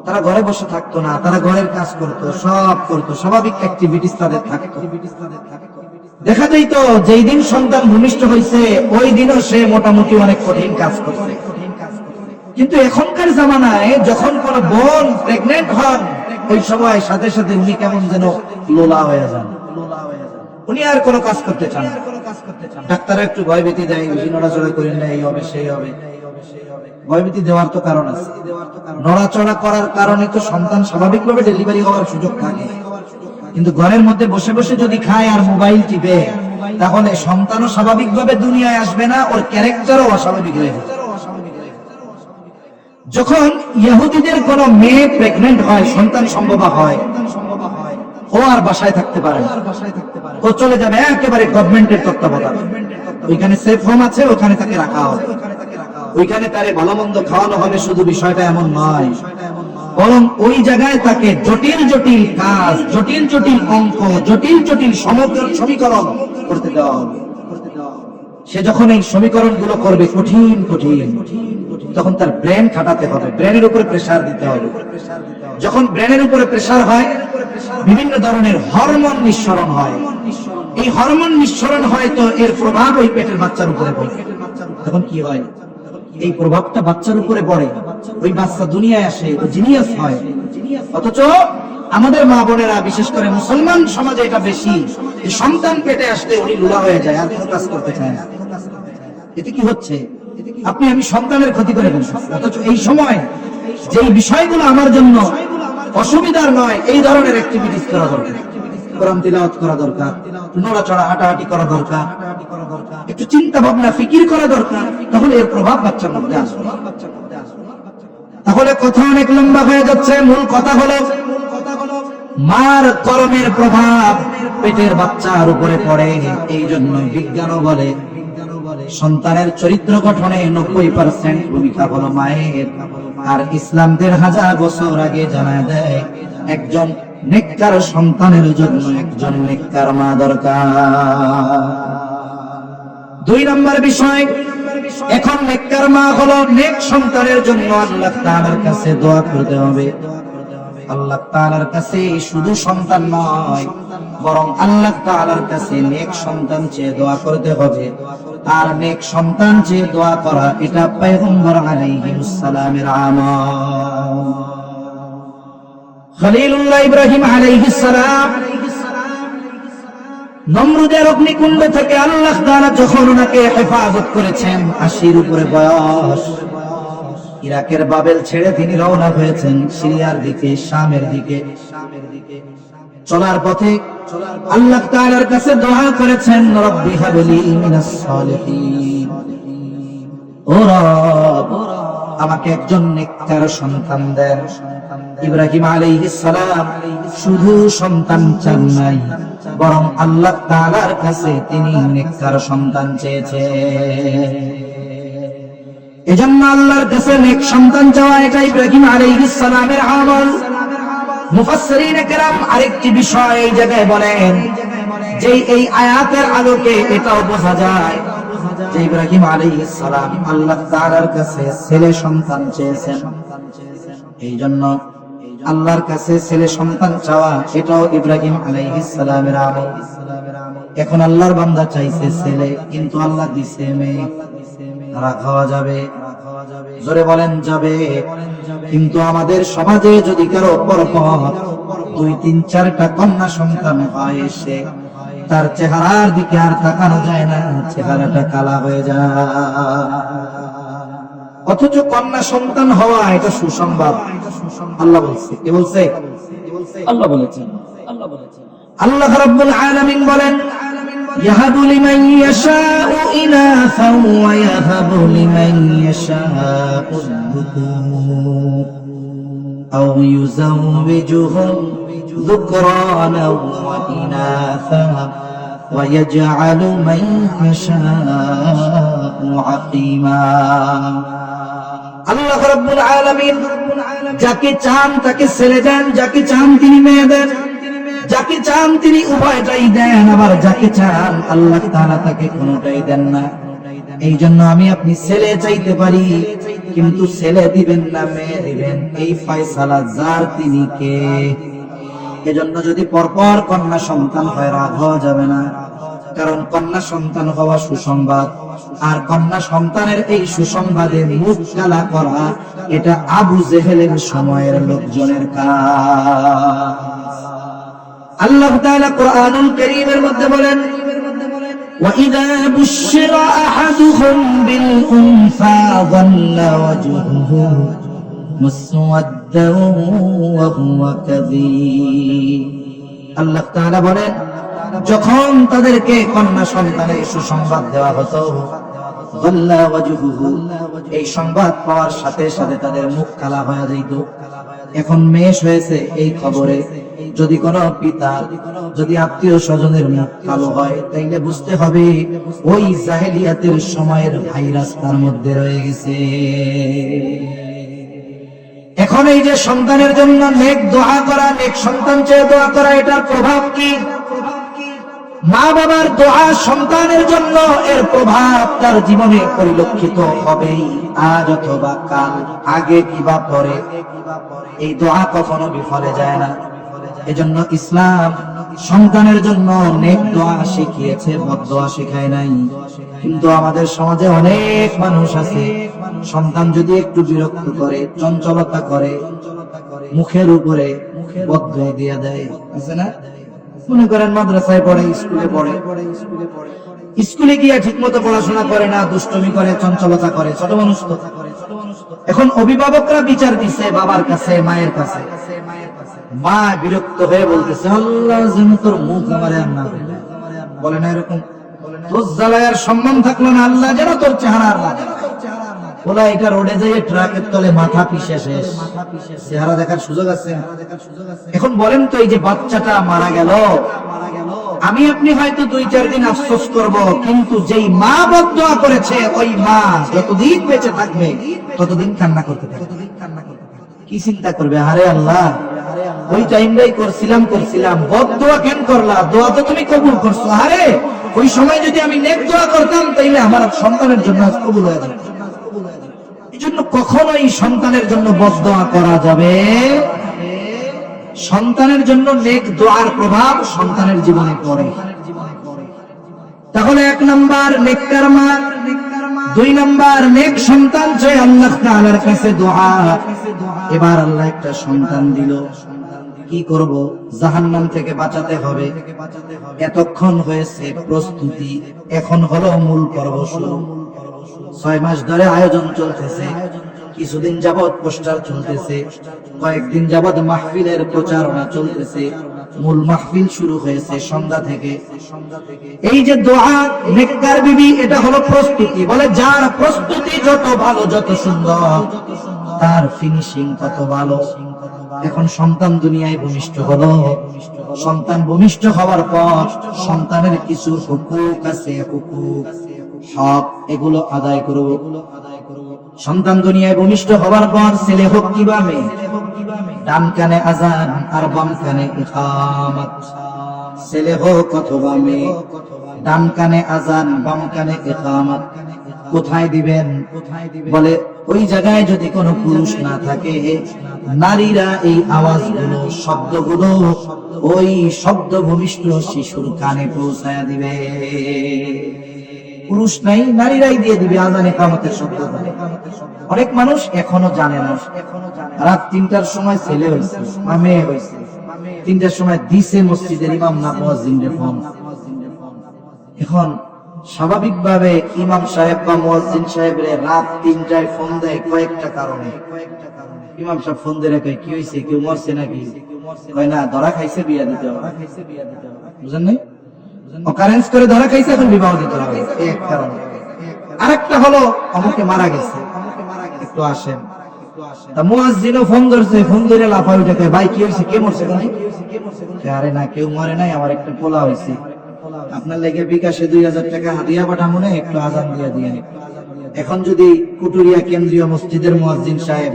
তারা ঘরে বসে থাকতো না, তারা ঘরের কাজ করতো, সব করতো, স্বাভাবিক অ্যাক্টিভিটিস তাদের থাকতো। দেখা যাইত যেই দিন সন্তান ভূমিষ্ঠ হয়েছে ওই দিনও সে মোটামুটি অনেক কঠিন কাজ করছে। কিন্তু এখনকার জামানায় যখন কোন বোন প্রেগনেন্ট হন, ওই সময় সাথে সাথে উনি কেমন যেন লোলা হয়ে যান, উনি আর কোনো কাজ করতে চান না। ডাক্তার একটু ভয়ভীতি দেয়, বেশি নড়াচড়া করেন না, এই হবে সেই হবে। ভয়ভীতি দেওয়ার তো কারণ আছে, নড়াচড়া করার কারণে তো সন্তান স্বাভাবিকভাবে ডেলিভারি হওয়ার সুযোগ থাকে। কিন্তু ঘরের মধ্যে বসে বসে যদি খায় আর মোবাইল টিপে, তাহলে সন্তানও স্বাভাবিকভাবে দুনিয়ায় আসবে না, ওর ক্যারেক্টারও অস্বাভাবিক হয়ে যাবে। যখন ইহুদিদের কোন মেয়ে প্রেগনেন্ট হয়, সন্তান সম্ভবা হয়, ও আর বাসায় থাকতে পারে না, ও চলে যাবে একেবারে গভর্নমেন্টের তত্ত্বাবধানে। ওইখানে সেফ হোম আছে, ওখানে তাকে রাখা হবে, ওইখানে তারে ভালো মন্দ খাওয়ানো হবে। শুধু বিষয়টা এমন নয়, বরং ওই জায়গায় তাকে জটিল জটিল কাজ, জটিল জটিল অঙ্ক, জটিল জটিল সমীকরণ করতে দেওয়া হবে। সে যখন এই সমীকরণ গুলো করবে কঠিন কঠিন, তখন তার ব্রেন খাটাতে হবে, ব্রেনের উপরে প্রেসার দিতে হবে। যখন ব্রেনের উপরে প্রেসার হয়, বিভিন্ন ধরনের হরমোন নিঃসরণ হয়। এই হরমোন নিঃসরণ হয় তো এর প্রভাব ওই পেটের বাচ্চার উপরে পড়ে। তখন কি হয়, এই প্রভাবটা বাচ্চার উপরে পড়ে, ওই বাচ্চা দুনিয়ায় আসে, ও জিনিয়াস হয়। অথচ আমাদের মা বোনেরা, বিশেষ করে মুসলমান সমাজে এটা বেশি, সন্তান পেটে আসলে উনি লুলা হয়ে যায়, আর কোনো কাজ করতে চায় না। এতে কি হচ্ছে, আপনি আমি সন্তানের ক্ষতি করে ফেলছি। অথচ এই সময় যেই বিষয়গুলো আমার জন্য অসুবিধার নয়, এই ধরনের অ্যাক্টিভিটিস করা দরকার। কোরআন তিলাওয়াত করা দরকার, নড়াচড়া হাঁটাহাঁটি করা দরকার, একটু চিন্তা ভাবনা ফিকির করা দরকার, তাহলে এর প্রভাব বাচ্চার মধ্যে আসবে। তাহলে কথা অনেক লম্বা হয়ে যাচ্ছে। মূল কথা হলো, মার কর্মের প্রভাব পেটের বাচ্চার উপরে পড়ে। এই জন্য বিজ্ঞানও বলে সন্তানের চরিত্র গঠনে 90% ভূমিকা হলো মায়ের। আর ইসলাম 1000 বছর আগে জানায় দেয়, একজন নেককার সন্তানের জন্য একজন নেককার মা দরকার। 2 নম্বর বিষয়, এখন নেককার মা হলো নেক সন্তানের জন্য আল্লাহ তাআলার কাছে দোয়া করতে হবে। আল্লাহ তাআলার কাছে শুধু সন্তান নয়, বরং আল্লাহ তাআলার কাছে নেক সন্তান চেয়ে দোয়া করতে হবে। আর নেক সন্তান চেয়ে দোয়া করা, এটা পয়গম্বর আলাইহিস সালামের আমল। খলিলুল্লাহ ইব্রাহিম আলাইহিস সালাম নমরুদের অগ্নিকুণ্ড থেকে আল্লাহ তাআলা যখন ওনাকে হেফাজত করেছেন, 80-র উপরে বয়স, ইরাকের বাবেল ছেড়ে তিনি রওনা হয়েছেন সিরিয়ার দিকে, শামের দিকে। চলার পথে আল্লাহ তাআলার কাছে দোয়া করেছেন, রব্বি হাবলি মিনাস সালিহিন, ও রব আমাকে একজন নেককার সন্তান দেন। ইব্রাহিম আলাইহিস সালাম শুধু সন্তান চান নাই, বরং আল্লাহ তাআলার কাছে তিনি নেককার সন্তান চেয়েছেন। এজন্য আল্লাহর কাছে নেক সন্তান চাওয়া, এটা ইব্রাহিম আলাইহিস সালামের আমল। মুফাসসিরিনে কেরাম আরেকটি বিষয় এই জায়গায় বলেন, যে এই আয়াতের আলোকে এটাও বোঝা যায় যে ইব্রাহিম আলাইহিস সালাম আল্লাহ তাআলার কাছে ছেলে সন্তান চেয়েছেন। এই জন্য আল্লাহর কাছে ছেলে সন্তান চাওয়া, এটাও ইব্রাহিম আলাইহিস সালামের আমল। এখন আল্লাহর বান্দা চাইছে ছেলে, কিন্তু আল্লাহ দিছে মেয়ে। তারা খাওয়া যাবে, জোরে বলেন যাবে। কিন্তু আমাদের সমাজে যদি কারো পরপর 2, 3, 4টা কন্যা সন্তান হয়, সে তার চেহারার দিকে আর তাকানো যায় না, চেহারাটা কালা হয়ে যায়। অথচ কন্যা সন্তান হওয়া এটা সুসংবাদ। আল্লাহ বলছে, কে বলছে? আল্লাহ বলেছেন। আল্লাহ রাব্বুল আলামিন বলেন, ইয়াহাবু লিমান ইয়াশাউ ইনাসা ওয়া ইয়াহাবু লিমান ইয়াশাউ যুকুর আও ইউযাওবিজুহুম যুকরানা ওয়া ইনাসা ওয়া ইয়াজআলু মান ইয়াশাউ আকীমা। আল্লাহ রাব্বুল আলামিন যাকে চান তাকে ছেলে দেন, যাকে চান তিনি মেয়ে দেন, যাকে চান তিনি উভয়টাই দেন, আবার যাকে চান আল্লাহ তাআলা তাকে কোনোটাই দেন না। এই জন্য আমি আপনি ছেলে চাইতে পারি, কিন্তু ছেলে দিবেন না মেয়ে দিবেন এই ফয়সালা যার তিনি কে। এজন্য যদি পরপর কন্যা সন্তান হয় রাগ হওয়া যাবে না, কারণ কন্যা সন্তান হওয়া সুসংবাদ, আর কন্যা সন্তানের এই সুসংবাদে মুখ কালা করা এটা আবু জেহেলের সময়ের লোকজনের কাজ। আল্লাহ তাআলা কোরআনুল কারীমের মধ্যে বলেন, وَإِذَا بُشِّرَ أَحَدُهُم بِالْأُنثَىٰ ظَلَّ وَجْهُهُ مُسْوَدًّا وَهُوَ كَظِيمٌ। আল্লাহ তাআলা বলেন, যখন তাদেরকে কন্যা সন্তানের সুসংবাদ দেওয়া হতো, যাল্লা ওয়াজহুহু, এই সংবাদ পাওয়ার সাথে সাথে তাদের মুখ কালা হয়ে যেত। এখন মেষ হয়েছে এই খবরে যদি কোনো পিতা, যদি আত্মীয় স্বজনের মুখ কালো হয়, তাইলে বুঝতে হবে ওই জাহেলিয়াতের সময়ের ভাইরাস তার মধ্যে রয়ে গেছে। এখন এই যে সন্তানের জন্য নেক দোয়া করা, নেক সন্তান চেয়ে দোয়া করা, এটার প্রভাব কি? মা বাবার দোয়া সন্তানের জন্য, এর প্রভাব তার জীবনে পরিলক্ষিত হবেই, আজ অথবা কাল, আগে কিবা পরে। এই দোয়া কখনো বিফলে যায় না। এজন্য ইসলাম সন্তানের জন্য নেক দোয়া শিখিয়েছে, বদদোয়া শিখায় নাই। কিন্তু আমাদের সমাজে অনেক মানুষ আছে, সন্তান যদি একটু বিরক্ত করে, চঞ্চলতা করে, মুখের উপরে বদদোয়া দিয়ে দেয়, আছে না? মনে করেন মাদ্রাসায় পড়ে, স্কুলে পড়ে, স্কুলে গিয়ে ঠিক মতো পড়াশোনা করে না, দুষ্টমি করে, চঞ্চলতা করে, ছোট মানুষ তো। এখন অভিভাবকরা বিচার দিচ্ছে বাবার কাছে, মায়ের কাছে। মা বিরক্ত হয়ে বলতেছে, আল্লাহ যেন তোর মুখ আমারে আর না দেয়। বলে না এরকম? তোর জ্বালায় আর সম্মান থাকলো না, আল্লাহ যেন তোর চেহারা আর না দেয়। বলা এটা রোডে যাইয়ে ট্রাকের তলে মাথা পিষে শেষ, চেহারা দেখার সুযোগ আছে? এখন বলেন তো, এই যে বাচ্চাটা মারা গেল, আমি আপনি হয়তো 2-4 দিন আফসোস করব, কিন্তু যেই মা বদদোয়া করেছে ওই মা যতদিন বেঁচে থাকবে ততদিন কান্না করতে থাকবে। কি চিন্তা করবে, আরে আল্লাহ ওই টাইমটাই করছিলাম, বদদোয়া কেন করলা? দোয়া তো তুমি কবুল করছো। আরে ওই সময় যদি আমি নেক দোয়া করতাম তাইলে আমার সন্তানের জন্য কবুল হয়ে যেত। এই জন্য কখনোই সন্তানের জন্য বদদোয়া করা যাবে। সন্তানের জন্য নেক দোয়ার প্রভাব সন্তানের জীবনে পড়ে। তাহলে 1 নাম্বার নেককার মা, 2 নাম্বার নেক সন্তান চাই আল্লাহ তাআলার কাছে দোয়া। এবার আল্লাহ একটা সন্তান দিল, কি করব? জাহান্নাম থেকে বাঁচাতে হবে। এতক্ষণ হয়েছে প্রস্তুতি, এখন হলো মূল পর্ব শুরু। 6 মাস ধরে আয়োজন চলতেছে, কিছুদিন যাবত পোস্টার চলতেছে, কয়েকদিন যাবত মাহফিলের প্রচারণা চলতেছে। মূল মাহফিল শুরু হয়েছে সন্ধ্যা থেকে। এই যে দোয়া নেককার বিবি, এটা হলো প্রস্তুতি। বলে যার প্রস্তুতি যত ভালো, যত সুন্দর, তার ফিনিশিং তত ভালো। এখন সন্তান দুনিয়ায় ভূমিষ্ঠ হলো। সন্তান ভূমিষ্ঠ হওয়ার পর সন্তানের কিছু হুকুক আছে, হুকুক, হক, এগুলো আদায় করব। সন্তান দুনিয়ায় ভূমিষ্ঠ হওয়ার পর ছেলে হোক কিবা মেয়ে, ডান কানে আযান আর বাম কানে ইকামত। ছেলে হোক অথবা মেয়ে, ডান কানে আযান, বাম কানে ইকামত। কোথায় দিবেন? বলে ওই জায়গায় যদি কোনো পুরুষ না থাকে, নারীরা এই আওয়াজগুলো, শব্দগুলো ওই শব্দ ভূমিষ্ঠ শিশুর কানে পৌঁছায়া দিবে। পুরুষ নাই, নারীরাই দিয়ে দিবে আযান ইকামতের শব্দ। অনেক মানুষ এখনো জানে না। রাত 3টার সময় ছেলে হয়েছে, মেয়ে হয়েছে, 3টার সময় দিছে মসজিদের ইমাম না মুয়াজ্জিনের ফোন। এখন স্বাভাবিকভাবে ইমাম সাহেব বা মুয়াজ্জিন সাহেবরে রাত 3টায় ফোন দেয় কয়েকটা কারণে। ইমাম সাহেব ফোন দিয়ে কয়, কি হয়েছে, কেউ মরছে নাকি? কয় না, ধরা খাইছে, বিয়া দিতে হবে। বুঝেন নাই? অকারেন্স করে ধরা খাইছে, এখন বিবাহ দিতে হবে, এই এক কারণ। আরেকটা হলো অমুকে মারা গেছে, একটু আসেন। তা মুয়াজ্জিনও ফোন ধরছে, ফোন ধরে লাফায় উঠে কয়, ভাই কি হয়েছে, কে মরছে? আরে না, কেউ মরে নাই, আমার একটা পোলা হয়েছে, আপনার লেগে বিকাশে 2000 টাকা হাদিয়া পাঠাবো না, একটু আজান দিয়ে দিয়ে। এখন যদি কুটুরিয়া কেন্দ্রীয় মসজিদের মুয়াজ্জিন সাহেব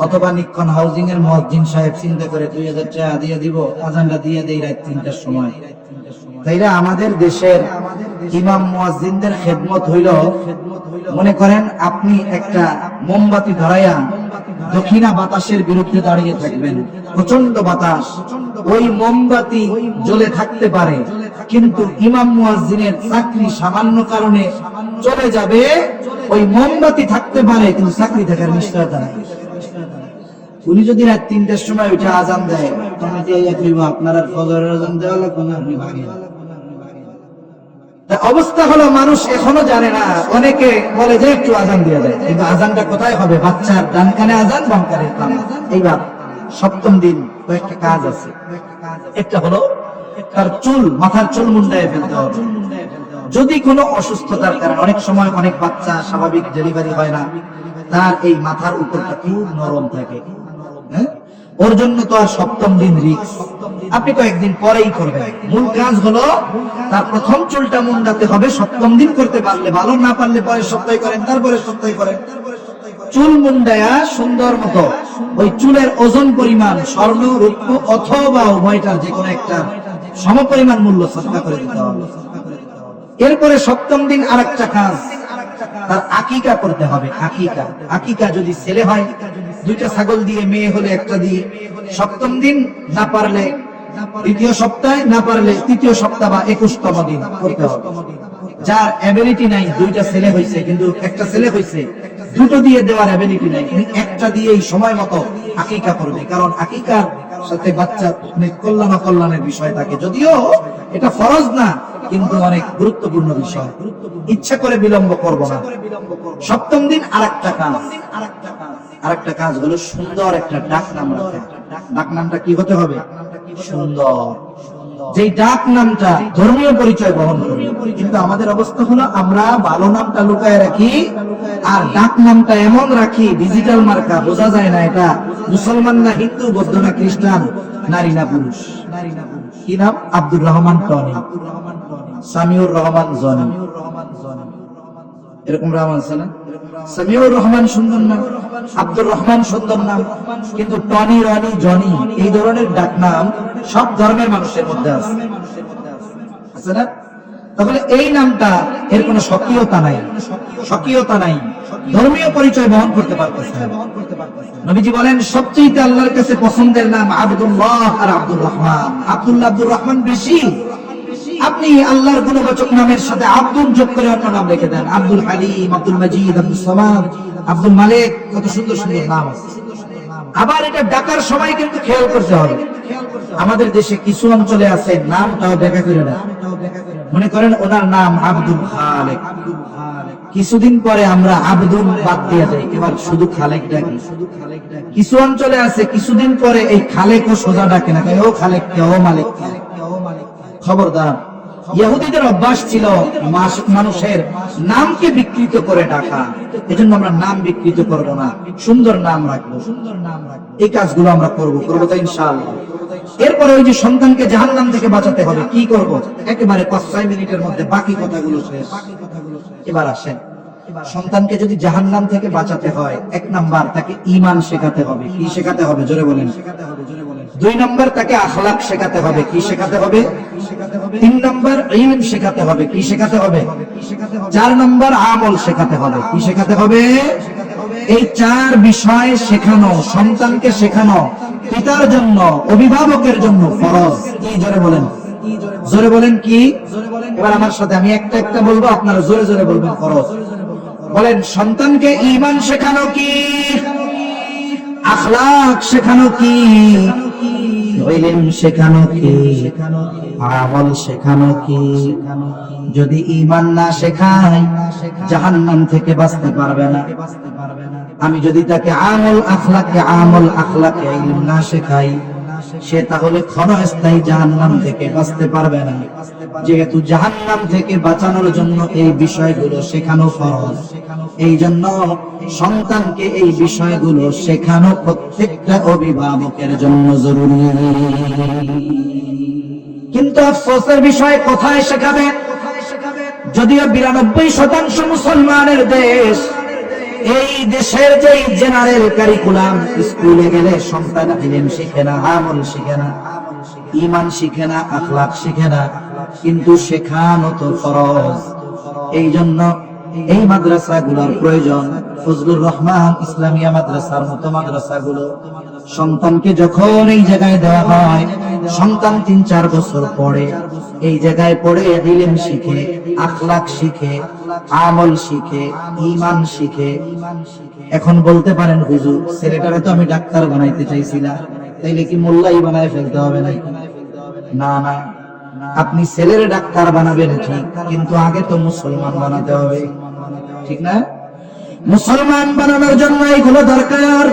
অথবা নিক্ষণ হাউজিং এর মুয়াজ্জিন সাহেব চিন্তা করে 2000 টাকা হাদিয়া দিব, আজানটা দিয়ে দেই রাত 3টার সময়, তাইলে আমাদের দেশের ইমাম মুয়াজ্জিনদের খেদমত হইল, মনে করেন আপনি একটা মোমবাতি ধরাইয়া দক্ষিণা বাতাসের বিরুদ্ধে দাঁড়িয়ে থাকবেন, প্রচন্ড বাতাস, ওই মোমবাতি জ্বলে থাকতে পারে, কিন্তু ইমাম মুয়াজ্জিনের চাকরি সামান্য কারণে চলে যাবে, ওই মোমবাতি থাকতে পারে কিন্তু চাকরি থাকার নিশ্চয়তা নাই। উনি যদি রাত 3টার সময় উঠে আজান দেয়, আপনার আর ফজরের আজান দেওয়া লাগবে না, আপনি ভাগেন। অবস্থা হলো মানুষ এখনো জানে না, অনেকে বলে যে একটু আজান দিয়ে দেয়, কিন্তু আজানটা কোথায় হবে? বাচ্চার ডান কানে আজান, বাম কানে ইকাম। এইবার 7ম দিন কয়েকটা কাজ আছে। একটা হলো তার চুল, মাথার চুল মুন্ডায় ফেলতে হবে। যদি কোনো অসুস্থতার কারণে, অনেক সময় অনেক বাচ্চা স্বাভাবিক ডেলিভারি হয় না, তার এই মাথার উপরটা খুব নরম থাকে, ওর জন্য তো আর 7ম দিন রিস্ক, আপনি কয়েকদিন পরেই করবেন। মূল কাজ হলো তার প্রথম চুলটা মুন্ডাতে হবে, 7ম দিন করতে পারলে ভালো, না পারলে পরের সপ্তাহে করেন, তারপরে সপ্তাহে করেন। চুল মুন্ডায়া সুন্দর মতো ওই চুলের ওজন পরিমাণ স্বর্ণ, রৌপ্য অথবা উভয়টার যে কোনো একটা সমপরিমাণ মূল্য সদকা করে দিতে হবে। এরপরে 7ম দিন আরেকটা কাজ, তার আকিকা করতে হবে। আকিকা যদি ছেলে হয় 2টা ছাগল দিয়ে, মেয়ে হলে 1টা দিয়ে। 7ম দিন না পারলে 2য় সপ্তাহে, না পারলে 3য় সপ্তাহ বা 21তম দিন করতে হবে। যার এবিলিটি নাই, 2টা ছেলে হয়েছে কিন্তু 1টা ছেলে হয়েছে, 2টো দিয়ে দেওয়ার এবিলিটি নাই, 1টা দিয়ে এই সময় মতো আকিকা করবে। কারণ আকিকার সাথে বাচ্চা কল্যাণ অকল্যাণের বিষয় থাকে, যদিও এটা ফরজ না, কিন্তু অনেক গুরুত্বপূর্ণ বিষয়। ইচ্ছা করে বিলম্ব করব না। 7ম দিন আরেকটা কাজ হলো সুন্দর একটা ডাক নাম রাখা। ডাক নামটা কি হতে হবে? সুন্দর। যেই ডাক নামটা ধর্মীয় পরিচয় বহন করবে। কিন্তু আমাদের অবস্থা হলো আমরা ভালো নামটা লুকায় রাখি, আর ডাক নামটা এমন রাখি ডিজিটাল মার্কা, বোঝা যায় না এটা মুসলমান না হিন্দু, বৌদ্ধ না খ্রিস্টান, নারী না পুরুষ। কি নাম? আব্দুর রহমান টনি, সামিউর রহমান জনি, এরকম রহমান আছে না? সামিউর রহমান সুন্দর নাম, আব্দুর রহমান সুন্দর নাম, কিন্তু টনি, রনি, জনি এই ধরনের ডাক নাম সব ধর্মের মানুষের মধ্যে আছে না? তাহলে এই নামটা এর কোনো স্বকীয়তা নাই, ধর্মীয় পরিচয় বহন করতে পারতেছে না। নবীজি বলেন সবচেয়ে আল্লাহর কাছে পছন্দের নাম আব্দুল্লাহ আর আব্দুর রহমান। আব্দুল্লাহ, আব্দুর রহমান বেশি। আপনি আল্লাহর গুণবাচক নামের সাথে আব্দুল যোগ করে অন্য নাম রেখে দেন, আব্দুল হালিম, আব্দুল মজিদ, আব্দুল সামাদ, আব্দুল মালিক, কত সুন্দর সুন্দর নাম আছে। আবার এটা ডাকার সময় কিন্তু খেয়াল করতে হবে। আমাদের দেশে কিছু অঞ্চলে আছে নামটাও দেখা করে না, মনে করেন ওনার নাম আব্দুল খালেক, কিছুদিন পরে আমরা আব্দুল বাদ দিয়ে দেই, এবার শুধু খালেক ডাকি। কিছু অঞ্চলে আছে কিছুদিন পরে এই খালেকও সোজা ডাকে না, ও খালেক কে, ও মালিক কে। খবরদার, ইহুদিদের অভ্যাস ছিল মানুষের নামকে বিকৃত করে ডাকা, এজন্য আমরা নাম বিকৃত করব না, সুন্দর নাম রাখবো। এই কাজগুলো আমরা করবো তো ইনশাআল্লাহ। এরপরে ওই যে সন্তানকে জাহান্নাম থেকে বাঁচাতে হবে, কি করব? একেবারে 5-6 মিনিটের মধ্যে বাকি কথাগুলো শেষ। এবার আসেন, সন্তানকে যদি জাহান্নাম থেকে বাঁচাতে হয়, 1 নাম্বার তাকে ঈমান শেখাতে হবে। কি শেখাতে হবে? জোরে বলেন। 2 নাম্বার তাকে আখলাক শেখাতে হবে। কি শেখাতে হবে? 3 নাম্বার ইলম শেখাতে হবে। কি শেখাতে হবে? 4 নাম্বার আমল শেখাতে হবে। কি শেখাতে হবে? এই 4 বিষয় শেখানো, সন্তানকে শেখানো পিতার জন্য, অভিভাবকের জন্য ফরজ। কি জোরে বলেন? জোরে বলেন কি? এবার আমার সাথে আমি একটা একটা বলবো, আপনারা জোরে জোরে বলবেন ফরজ। বলেন, সন্তানকে ঈমান শেখানো কি, আখলাক শেখানো কি, ইলম শেখানো কি, আমল শেখানো কি। যদি ঈমান না শেখাই জাহান্নাম থেকে বাঁচতে পারবে না। আমি যদি তাকে আমল আখলাকে ইলম না শেখাই সে তাহলে ক্ষণস্থায়ী জাহান্নাম থেকে বাঁচতে পারবে না। যেহেতু জাহান্নাম থেকে বাঁচানোর জন্য এই বিষয়গুলো শেখানো ফরজ, এই জন্য সন্তানকে এই বিষয়গুলো শেখানো প্রত্যেকটা অভিভাবকের জন্য জরুরি। কিন্তু আফসোসের বিষয়, কোথায় শেখাবেন? যদিও 92% মুসলমানের দেশ, এই দেশের যে জেনারেল কারিকুলাম, স্কুলে গেলে সন্তান ইলম শিখে না, আমল শিখে না, ঈমান শিখে না, আখলাক শিখে না, কিন্তু শেখানো তো ফরজ। এই জন্য এই মাদ্রাসাগুলোর প্রয়োজন। ফজলুর রহমান ইসলামিয়া মাদ্রাসার মতো মাদ্রাসাগুলো সন্তানকে যখন এই জায়গায় দেওয়া হয়, সন্তান 3-4 বছর পরে এই জায়গায় পড়ে ইলম শিখে, আখলাক শিখে, আমল শিখে, ঈমান শিখে। এখন বলতে পারেন, হুজুর ছেলেটারে তো আমি ডাক্তার বানাইতে চাইছিলাম, তাইলে কি মোল্লাই বানায় ফেলতে হবে নাকি? না না, আপনি ছেলের ডাক্তার বানাবেন ঠিক, কিন্তু আগে তো মুসলমান বানাতে হবে, ঠিক না? মুসলমান বানানোর জন্য এইগুলো দরকার।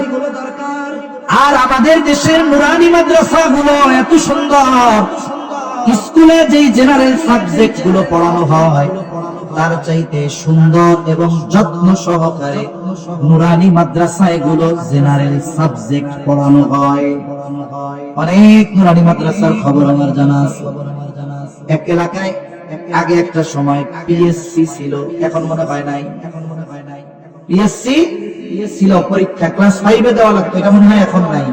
আর আমাদের দেশের নুরানি মাদ্রাসাগুলো এত সুন্দর, স্কুলে যেই জেনারেল সাবজেক্ট গুলো পড়ানো হয় তার চাইতে সুন্দর এবং যত্ন সহকারে নুরানি মাদ্রাসায় গুলো জেনারেল সাবজেক্ট পড়ানো হয়। অনেক নুরানি মাদ্রাসার খবর আমার জানা আছে। এক এলাকায় আগে একটা সময় পিএসসি ছিল, এখন মনে হয় নাই। পিএসসি ছিল, পরীক্ষা ক্লাস 5 এ দেওয়া লাগতো, এটা মনে হয় এখন নাই।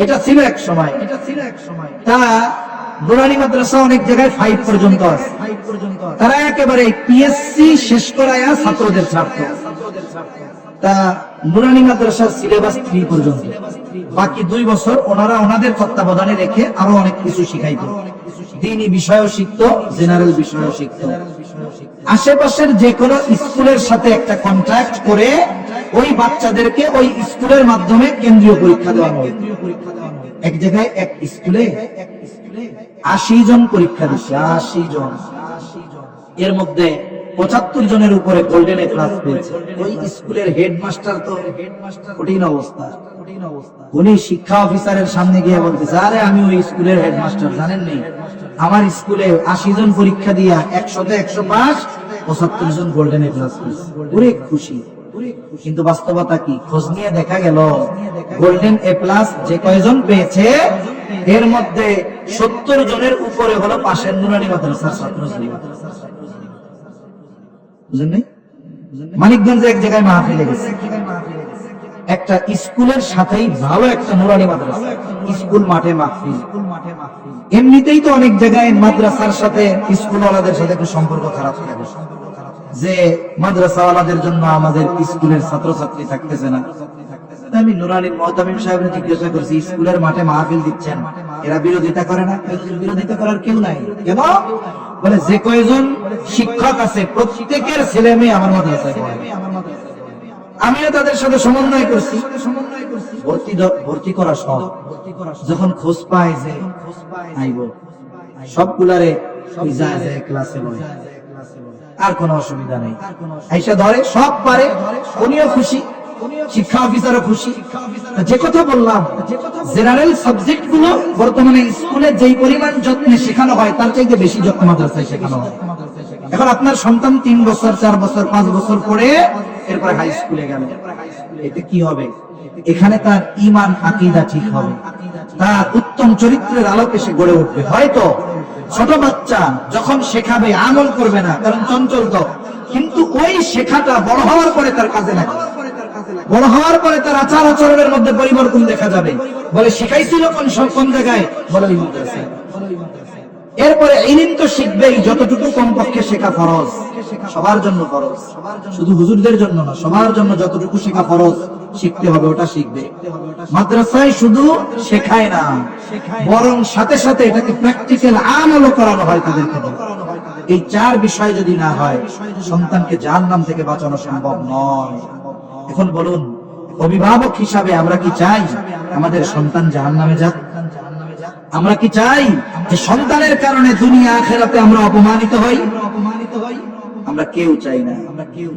এটা ছিল এক সময়। তা নুরানি মাদ্রাসা অনেক জায়গায় 5 পর্যন্ত আছে। তারা একেবারে পিএসসি শেষ করায়া ছাত্রদের ছাড়তো। তা নুরানি মাদ্রাসার সিলেবাস 3 পর্যন্ত, বাকি 2 বছর ওনারা ওনাদের তত্ত্বাবধানে রেখে আরো অনেক কিছু শিখাইতো। দ্বীনি বিষয়ও শিখতো, জেনারেল বিষয়ও শিখতো। আশেপাশের যে কোনো স্কুলের সাথে একটা কন্ট্রাক্ট করে ওই বাচ্চাদেরকে ওই স্কুলের মাধ্যমে কেন্দ্রীয় পরীক্ষা দেওয়া হয়। এক জায়গায় এক স্কুলে 80 জন পরীক্ষা দিচ্ছে, 80 জন। এর মধ্যে 75 জনের উপরে গোল্ডেন এ প্লাস পেয়েছে। ওই স্কুলের হেডমাস্টার তো কঠিন অবস্থা। উনি শিক্ষা অফিসারের সামনে গিয়ে বলতেছে, আরে আমি ওই স্কুলের হেডমাস্টার, জানেন নি আমার স্কুলে 80 জন পরীক্ষা দিয়া 100-তে 100 পাস, 75 জন গোল্ডেন এ প্লাস পেয়েছে। পুরো খুশি। কিন্তু বাস্তবতা কি? খোঁজ নিয়ে দেখা গেল গোল্ডেন এ প্লাস যে কয়জন পেয়েছে এর মধ্যে 70 জনের উপরে হলো পাশের নুরানি মাদ্রাসার ছাত্র ছিল। বুঝেন নাই? মানিকগঞ্জে এক জায়গায় মাহফিল লেগেছে, একটা স্কুলের সাথেই ভালো একটা নুরানি মাদ্রাসা, স্কুল মাঠে মাহফিল। এমনিতেই তো অনেক জায়গায় মাদ্রাসার সাথে স্কুলওয়ালাদের সাথে একটু সম্পর্ক খারাপ থাকে, যে মাদ্রাসাওয়ালাদের জন্য আমাদের স্কুলের ছাত্রছাত্রী থাকতেছে না। আমি নুরানির মুহতামিম সাহেবকে জিজ্ঞাসা করছি, স্কুলের মাঠে মাহফিল দিচ্ছেন, এরা বিরোধিতা করে না? বিরোধিতা করার কেউ নাই। কেন? বলে যে কয়জন শিক্ষক আছে প্রত্যেকের ছেলে মেয়ে আমার মাদ্রাসায় পড়ে, আমিও তাদের সাথে সমন্বয় করছি। ভর্তি করা সব, যখন খোঁজ পায় যে আইব সবগুলারে যায় ক্লাসে বলে, আর কোনো অসুবিধা নেই, আইসা ধরে, সব পারে, উনিও খুশি, শিক্ষা অফিসারও খুশি। যে কথা বললাম, জেনারেল সাবজেক্ট গুলো বর্তমানে স্কুলে যেই পরিমাণ যত্নে শেখানো হয় তার চাইতে বেশি যত্ন মাদ্রাসায় শেখানো হয়। এখন আপনার সন্তান 3 বছর, 4 বছর, 5 বছর পরে এরপরে হাই স্কুলে গেল, এতে কি হবে? এখানে তার ঈমান আকীদা ঠিক হবে, তার উত্তম চরিত্রের আলোকে সে গড়ে উঠবে। হয়তো ছোট বাচ্চা যখন শেখাবে আমল করবে না, কারণ চঞ্চল তো, কিন্তু ওই শেখাটা বড় হওয়ার পরে তার কাজে লাগবে। বড় হওয়ার পরে তার আচার আচরণের মধ্যে পরিবর্তন দেখা যাবে। বলে শিখাইছিল কোন জায়গায়? বলে ওই মাদ্রাসায়। এরপরে ইলম তো শিখবেই, যতটুকু কমপক্ষে শেখা ফরজ, সবার জন্য ফরজ, শুধু হুজুরদের জন্য না, সবার জন্য যতটুকু শেখা ফরজ শিখতে হবে, ওটা শিখবে। মাদ্রাসায় শুধু শেখায় না, বরং সাথে সাথে এটাকে প্র্যাকটিক্যাল আমলও করানো হয় তাদেরকে। এই 4 বিষয় যদি না হয়, সন্তানকে জাহান্নাম থেকে বাঁচানো সম্ভব নয়। এখন বলুন, অভিভাবক হিসাবে আমরা কি চাই আমাদের সন্তান জাহান্নামে যাক? আমরা কি চাই যে সন্তানের কারণে দুনিয়া আখিরাতে আমরা অপমানিত হই? আমরা কেউ চাই না।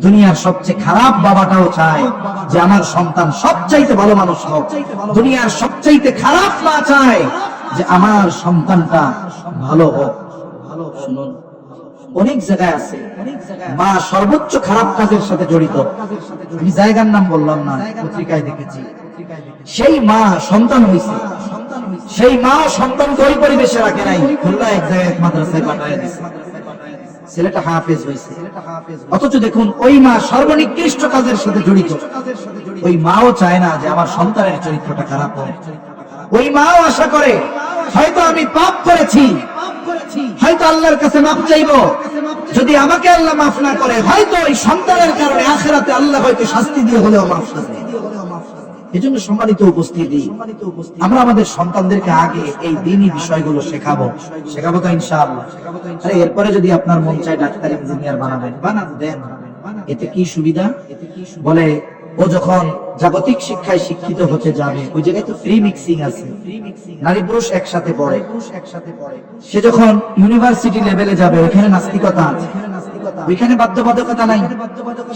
দুনিয়ার সবচেয়ে খারাপ বাবাটাও চায় যে আমার সন্তান সবচাইতে ভালো মানুষ হোক। দুনিয়ার সবচাইতে খারাপ মা চায় যে আমার সন্তানটা ভালো হোক। শুনুন, অনেক জায়গায় আছে মা সর্বোচ্চ খারাপ কাজের সাথে জড়িত। আমি জায়গার নাম বললাম না, পত্রিকায় দেখেছি। সেই মা সন্তান হয়েছে, সেই মা সন্তানকে ওই পরিবেশে রাখে নাই, খুলনা এক জায়গায় মাদ্রাসায় পাঠায় দিয়েছে, ছেলেটা হাফেজ হয়েছে। অথচ দেখুন ওই মা সর্বনিকৃষ্ট কাজের সাথে জড়িত। ওই মাও চায় না যে আমার সন্তানের চরিত্রটা খারাপ হোক। ওই মাও আশা করে হয়তো আমি পাপ করেছি, হয়তো আল্লাহর কাছে মাফ চাইবো, যদি আমাকে আল্লাহ মাফ না করে হয়তো ওই সন্তানের কারণে আখিরাতে আল্লাহ হয়তো শাস্তি দিয়ে হলেও মাফ করবে। এজন্য সম্মানিত উপস্থিতি, আমরা আমাদের সন্তানদেরকে আগে এই দ্বীনি বিষয়গুলো শেখাবো তো ইনশাআল্লাহ। আরে এরপরে যদি আপনার মন চায় ডাক্তার ইঞ্জিনিয়ার বানাবেন, বানান দেন, এতে কি সুবিধা? বলে ও যখন জাগতিক শিক্ষায় শিক্ষিত হতে যাবে, ওই জায়গায় তো ফ্রি মিক্সিং আছে, নারী পুরুষ একসাথে পড়ে। সে যখন ইউনিভার্সিটি লেভেলে যাবে, ওইখানে নাস্তিকতা আছে, ওইখানে বাধ্যবাধকতা নাই।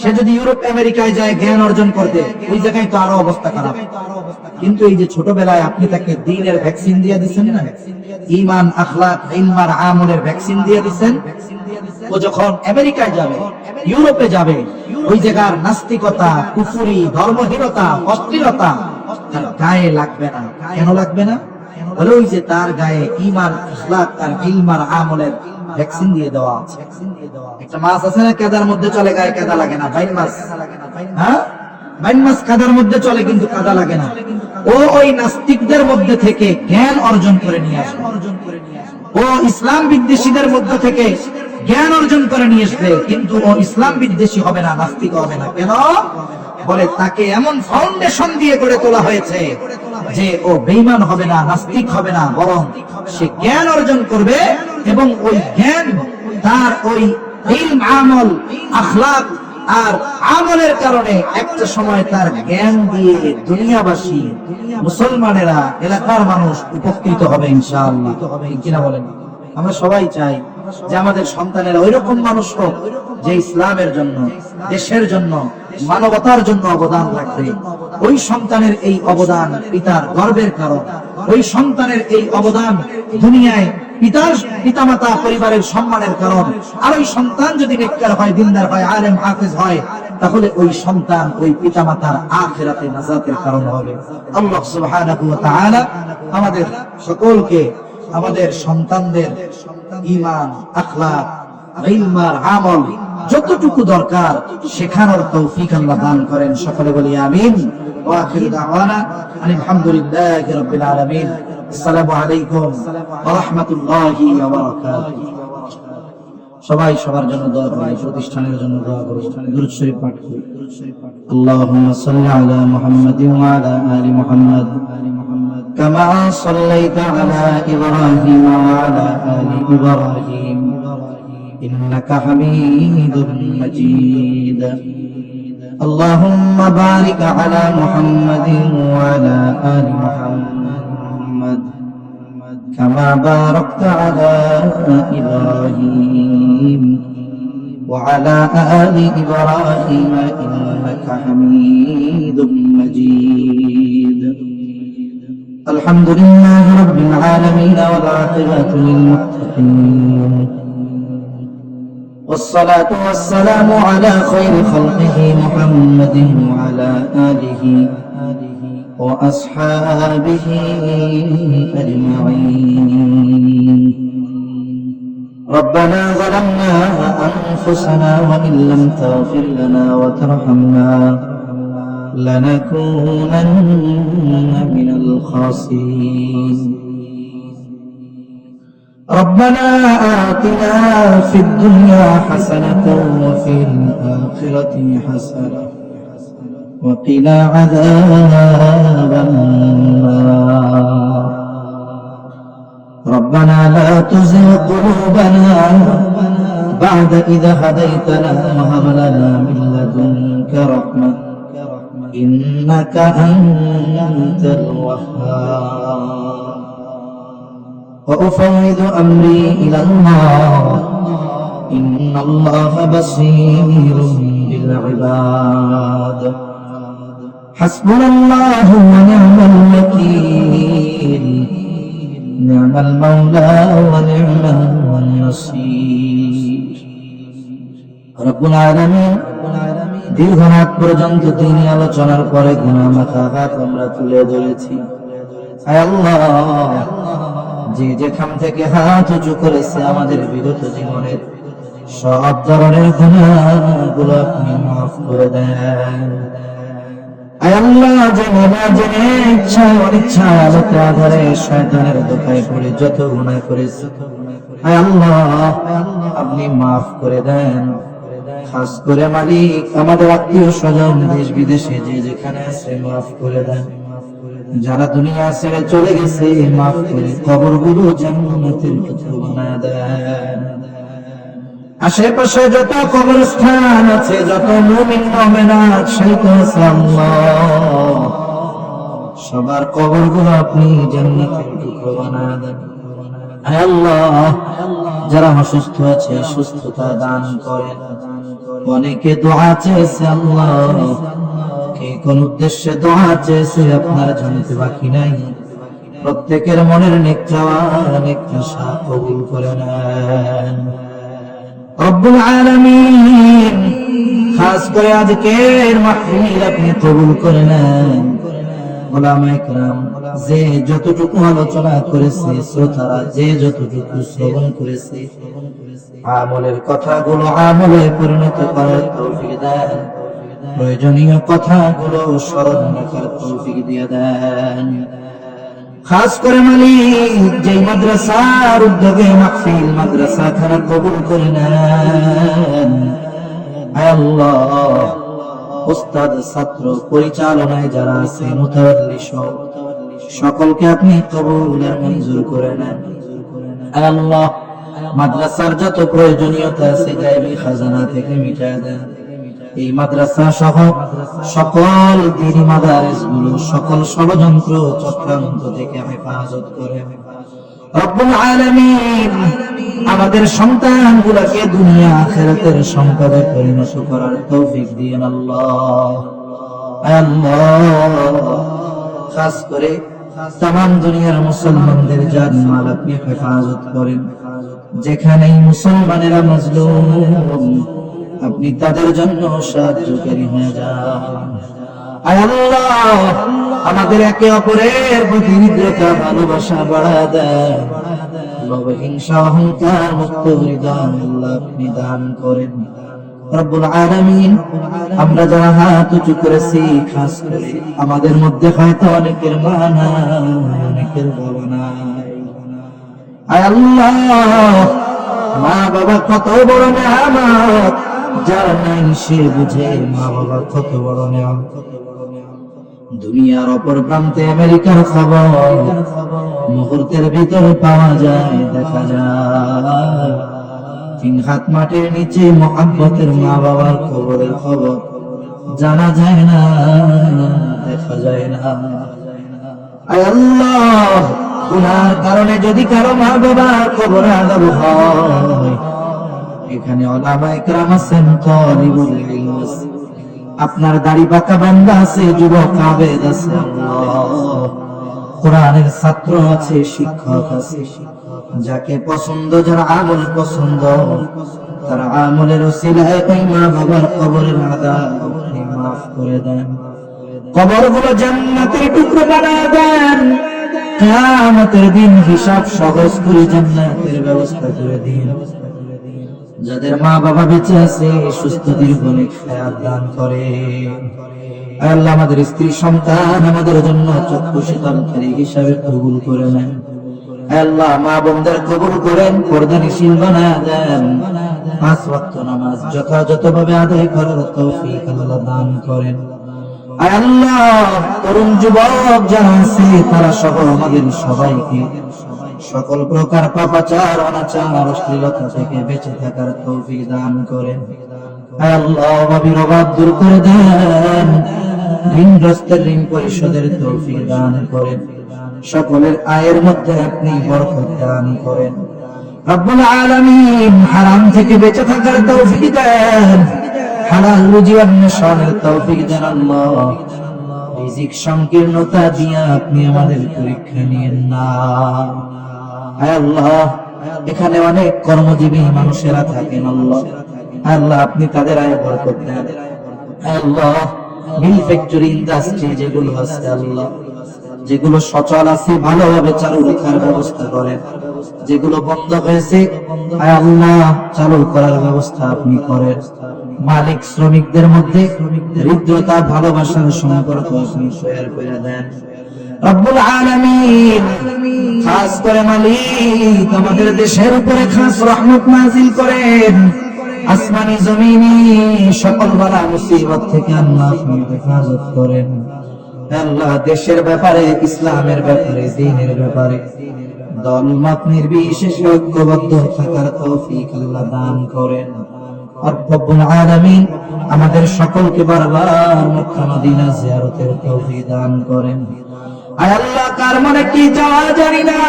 সে যদি ইউরোপ আমেরিকায় যায় জ্ঞান অর্জন করতে, ওই জায়গায় তো আরো অবস্থা খারাপ। কিন্তু এই যে ছোটবেলায় আপনি তাকে দ্বীনের ভ্যাকসিন দিয়ে দিচ্ছেন না, ঈমান, আখলাক, ইলম আর আমলের ভ্যাকসিন দিয়ে দিচ্ছেন, ও যখন আমেরিকায় যাবে, ইউরোপে যাবে, ওই জায়গার নাস্তিকতা, কুফরি, ধর্মহীনতা, অশ্লীলতা তার গায়ে লাগবে না। কেন লাগবে না? বলে ওই যে তার গায়ে ঈমান, আখলাক আর ইলম আর আমলের ভ্যাকসিন দিয়ে দেওয়া আছে। একটা মাছ আছে না, কাদার মধ্যে চলে, গায়ে কাদা লাগে না, বাইন মাছ। হ্যাঁ, বাইন মাছ কাদার মধ্যে চলে কিন্তু কাদা লাগে না। ও ওই নাস্তিকদের মধ্যে থেকে জ্ঞান অর্জন করে নিয়ে আসে, ও ইসলাম বিদ্বেষীদের মধ্যে থেকে জ্ঞান অর্জন করে নিয়ে আসবে, কিন্তু ও ইসলাম বিদ্বেষী হবে না, নাস্তিক হবে না। কেন? বলে তাকে এমন ফাউন্ডেশন দিয়ে গড়ে তোলা হয়েছে যে ও বেঈমান হবে না, নাস্তিক হবে না, বরং সে জ্ঞান অর্জন করবে এবং ওই জ্ঞান তার ওই ইলম, আমল, আখলাক আর আমলের কারণে একটা সময় তার জ্ঞান দিয়ে দুনিয়াবাসী, মুসলমানেরা, এলাকার মানুষ উপকৃত হবে ইনশাআল্লাহ। কিনা বলেন? আমরা সবাই চাই যে আমাদের সন্তানেরা ওইরকম মানুষ হোক যে ইসলামের জন্য, দেশের জন্য, মানবতার জন্য অবদান রাখবে। ওই সন্তানের এই অবদান পিতার গর্বের কারণ, ওই সন্তানের এই অবদান দুনিয়ায় পিতামাতা পরিবারের সম্মানের কারণ। আর ওই সন্তান যদি নেককার হয়, দিনদার হয়, আলেম হাফেজ হয়, তাহলে ওই সন্তান ওই পিতামাতার আখিরাতে নাজাতের কারণ হবে। আল্লাহ সুবহানাহু ওয়া তাআলা আমাদের সকলকে আমাদের সন্তানদের ঈমান, আখলাক, ইলম আর আমল যতটুকু দরকার শেখানোর তৌফিক আল্লাহ দান করেন। সকলে বলি আমিন। ওয়া আখিরু দাওয়ানা আলহামদুলিল্লাহি রাব্বিল আলামিন। আসসালামু আলাইকুম ওয়া রাহমাতুল্লাহি ওয়া বারাকাতুহু। সবাই সবার জন্য দোয়া করি, প্রতিষ্ঠানের জন্য দোয়া করি, দুরূদ শরীফ পাঠ করি। আল্লাহুম্মা সাল্লি আলা মুহাম্মাদিন ওয়া আলা আলি মুহাম্মাদ কামা সাল্লাইতা আলা ইব্রাহিম ওয়া আলা আলি ইব্রাহিম ইন্নাকা হামিদুম মাজিদ। আল্লাহুম্মা বারিক আলা মুহাম্মাদিন ওয়া আলা আলি মুহাম্মাদ কামা বারাকতা আলা ইব্রাহিম ওয়া আলা আলি ইব্রাহিম ইন্নাকা হামিদুম মাজিদ। আলহামদুলিল্লাহি রাব্বিল আলামিন ওয়াল আকিবাতু লিল মুত্তাকিন والصلاة والسلام على خير خلقه محمد وعلى آله وأصحابه أجمعين. ربنا ظلمنا أنفسنا وإن لم تغفر لنا وترحمنا لنكونن من الخاسرين. ربنا آتنا في الدنيا حسنة وفي الآخرة حسنة وقنا عذاب النار. ربنا لا تزغ قلوبنا بعد إذا هديتنا وهب لنا من لدنك رحمة إنك أنت الوهاب. وأفوض أمري إلى الله ইন্নাল্লাহা বাসীরুম বিল ইবাদ। হাসবুনাল্লাহু ওয়া নি'মাল ওয়াকিল, নি'মাল মাওলা ওয়া নি'মাল নাসীর। রব্বুল আলামিন দীর্ঘ রাত পর্যন্ত তিনি আলোচনার পরে গুনাহ মাখা হাত আমরা তুলে ধরেছি। আয় আল্লাহ, যে যেখান থেকে হাত উঁচু করেছে আমাদের বিগত জীবনের সব ধরনের গুনাহগুলো আপনি মাফ করে দেন। আয় আল্লাহ, জেনে না জেনে ইচ্ছায় অনিচ্ছায় আলোতে আধারে শয়তানের ধোঁকায় পড়ে যত গুনাহ করেছি, আয় আল্লাহ আপনি মাফ করে দেন। খাস করে মালিক আমাদের আত্মীয় স্বজন দেশ বিদেশে যে যেখানে আছে মাফ করে দেন। যারা দুনিয়া ছেড়ে চলে গেছে মাফ করে কবরগুলো জান্নাতের টুকরো বানায় দেন। আশেপাশে যত কবরস্থান আছে, যত মুমিন মুমিনাত শহীদ আছে, আল্লাহ সবার কবরগুলো আপনি জান্নাতের টুকরো বানায় দেন। আয় আল্লাহ, যারা অসুস্থ আছে সুস্থতা দান করেন। অনেকে দোয়া চেয়েছে আল্লাহ, কে কোন উদ্দেশ্যে দোয়া চেয়েছে আপনার জানতে বাকি নাই। প্রত্যেকের মনের নেক চাওয়া নেক আশা কবুল করে নেন রব্বুল আলামিন। খাস করে আজকের মাহফিল আপনি কবুল করে নেন। উলামায়ে কেরাম যে যতটুকু আলোচনা করেছে, শ্রোতারা যে যতটুকু শ্রবণ করেছে, আমলের কথাগুলো আমলে পরিণত করার তৌফিক দেন। প্রয়োজনীয় কথাগুলো স্মরণ রাখার তৌফিক দিয়ে দেন। খাস করে মালিক যে মাদ্রাসার উদ্যোগে মাহফিল মাদ্রাসা খানা কবুল করে নেন। আয় আল্লাহ, উস্তাদ ছাত্র পরিচালনায় যারা আছে মুতাওয়াল্লি সহ সকলকে আপনি কবুল আর মঞ্জুর করে নেন। আয় আল্লাহ, মাদ্রাসার যত প্রয়োজনীয়তা আছে গায়বী খাজানা থেকে মিটায় দেন। এই মাদ্রাসা সহ সকল দ্বীনি মাদারিসগুলো সকল ষড়যন্ত্র চক্রান্ত থেকে হেফাজত করে রব্বুল আলামিন। আমাদের সন্তানগুলোকে দুনিয়া আখিরাতের সম্পদে পরিণত করার তৌফিক দিন আল্লাহ। আল্লাহ, খাস করে তামাম দুনিয়ার মুসলমানদের জান-মাল আপনি হেফাজত করেন। যেখানেই মুসলমানেরা মাজলুম আপনি তাদের জন্য সাহায্যকারী হয়ে যান। আয় আল্লাহ, আমাদের একে অপরের প্রতি হৃদ্রতা ভালোবাসা বাড়া দেন। লোভ হিংসা অহংকার মুক্ত হৃদয় আল্লাহ আপনি দান করেন রব্বুল আলামিন। আমরা যারা হাত উঁচু করেছি, খাস করে আমাদের মধ্যে হয়তো অনেকের মা নাই, অনেকের বাবা নাই। আয় আল্লাহ, মা বাবা কত বড় নেয়ামত, যার নাই সে বুঝে মা বাবা কত বড় নেয়ামত। দুনিয়ার অপর প্রান্তে আমেরিকার খবর মুহূর্তের ভিতরে পাওয়া যায়, দেখা যায়। 3 হাত মাটির নিচে মুহাব্বতের মা বাবার কবরের খবর জানা যায় না, দেখা যায় না। আয় আল্লাহ, গুনার কারণে যদি কারো মা বাবার কবরে আযাব হয়, এখানে উলামায়ে কেরাম আছেন, তালিবুল ইলম আছে, আপনার দাড়ি পাকা বান্দা আছে, যুবক আবেদ আছে, আল্লাহ কোরআনের ছাত্র আছে, শিক্ষক আছে। যাকে পছন্দ, যার আমল পছন্দ, তার আমলের ওসিলায় ওই মা বাবার কবরের আযাব আপনি মাফ করে দেন। কবরগুলো জান্নাতের টুকরো বানায় দেন। কিয়ামতের দিন হিসাব সহজ করে জান্নাতের ব্যবস্থা করে দিন। যাদের মা বাবা বেঁচে আছে সুস্থ দীর্ঘনেক হায়াত দান করেন। আল্লাহ, আমাদের স্ত্রী সন্তান আমাদের জন্য চক্ষু শীতলকারী হিসাবে কবুল করে নেন। আল্লাহ, মা বোনদের কবুল করেন, পর্দানিশীল বানায় দেন। 5 ওয়াক্ত নামাজ যথাযথভাবে আদায় করার তৌফিক আল্লাহ দান করেন। আল্লাহ, তরুণ যুবক যারা আছে তারা সহ আমাদের সবাইকে সকল প্রকার পাপাচার অনাচার অশ্লীলতা থেকে বেঁচে থাকার তৌফিক দান করেন। আল্লাহ, অভাবীর অভাব দূর করে দেন। ঋণগ্রস্তের ঋণ পরিশোধের তৌফিক দান করেন। সকলের আয়ের মধ্যে আপনি বরকত দান করেন। রব্বুল আলামিন হারাম থেকে বেঁচে থাকার তৌফিক দেন, হালাল রুজি অন্বেষণের তৌফিক দেন আল্লাহ। রিজিক সংকীর্ণতা দিয়ে আপনি আমাদের পরীক্ষা নিয়েন না। আয় আল্লাহ, এখানে অনেক কর্মজীবী মানুষেরা থাকেন আল্লাহ, আল্লাহ আপনি তাদের আয় বরকত দেন। আল্লাহ, মিল ফ্যাক্টরি ইন্ডাস্ট্রি যেগুলো আছে আল্লাহ, যেগুলো সচল আছে ভালোভাবে চালু রাখার ব্যবস্থা করেন, যেগুলো বন্ধ হয়েছে আয় আল্লাহ চালু করার ব্যবস্থা আপনি করেন। মালিক শ্রমিকদের মধ্যে হৃদ্রতা ভালোবাসার সম্পর্ক আপনি তৈরি করে দেন রব্বুল আলামিন। খাস করে মালিক আমাদের দেশের উপরে খাস রহমত নাযিল করেন, আসমানি জমিনি সকল বালা মুসিবত থেকে আল্লাহ আপনি হেফাজত করেন। আল্লাহ দেশের ব্যাপারে, ইসলামের ব্যাপারে, দ্বীনের ব্যাপারে দল মত নির্বিশেষে ঐক্যবদ্ধ থাকার তৌফিক আল্লাহ দান করেন। রব্বুল আলামিন আমাদের সকলকে বারবার মক্কা মদিনা জিয়ারতের তৌফিক দান করেন। আয় আল্লাহ, কার মনে কি চাওয়া জানি না,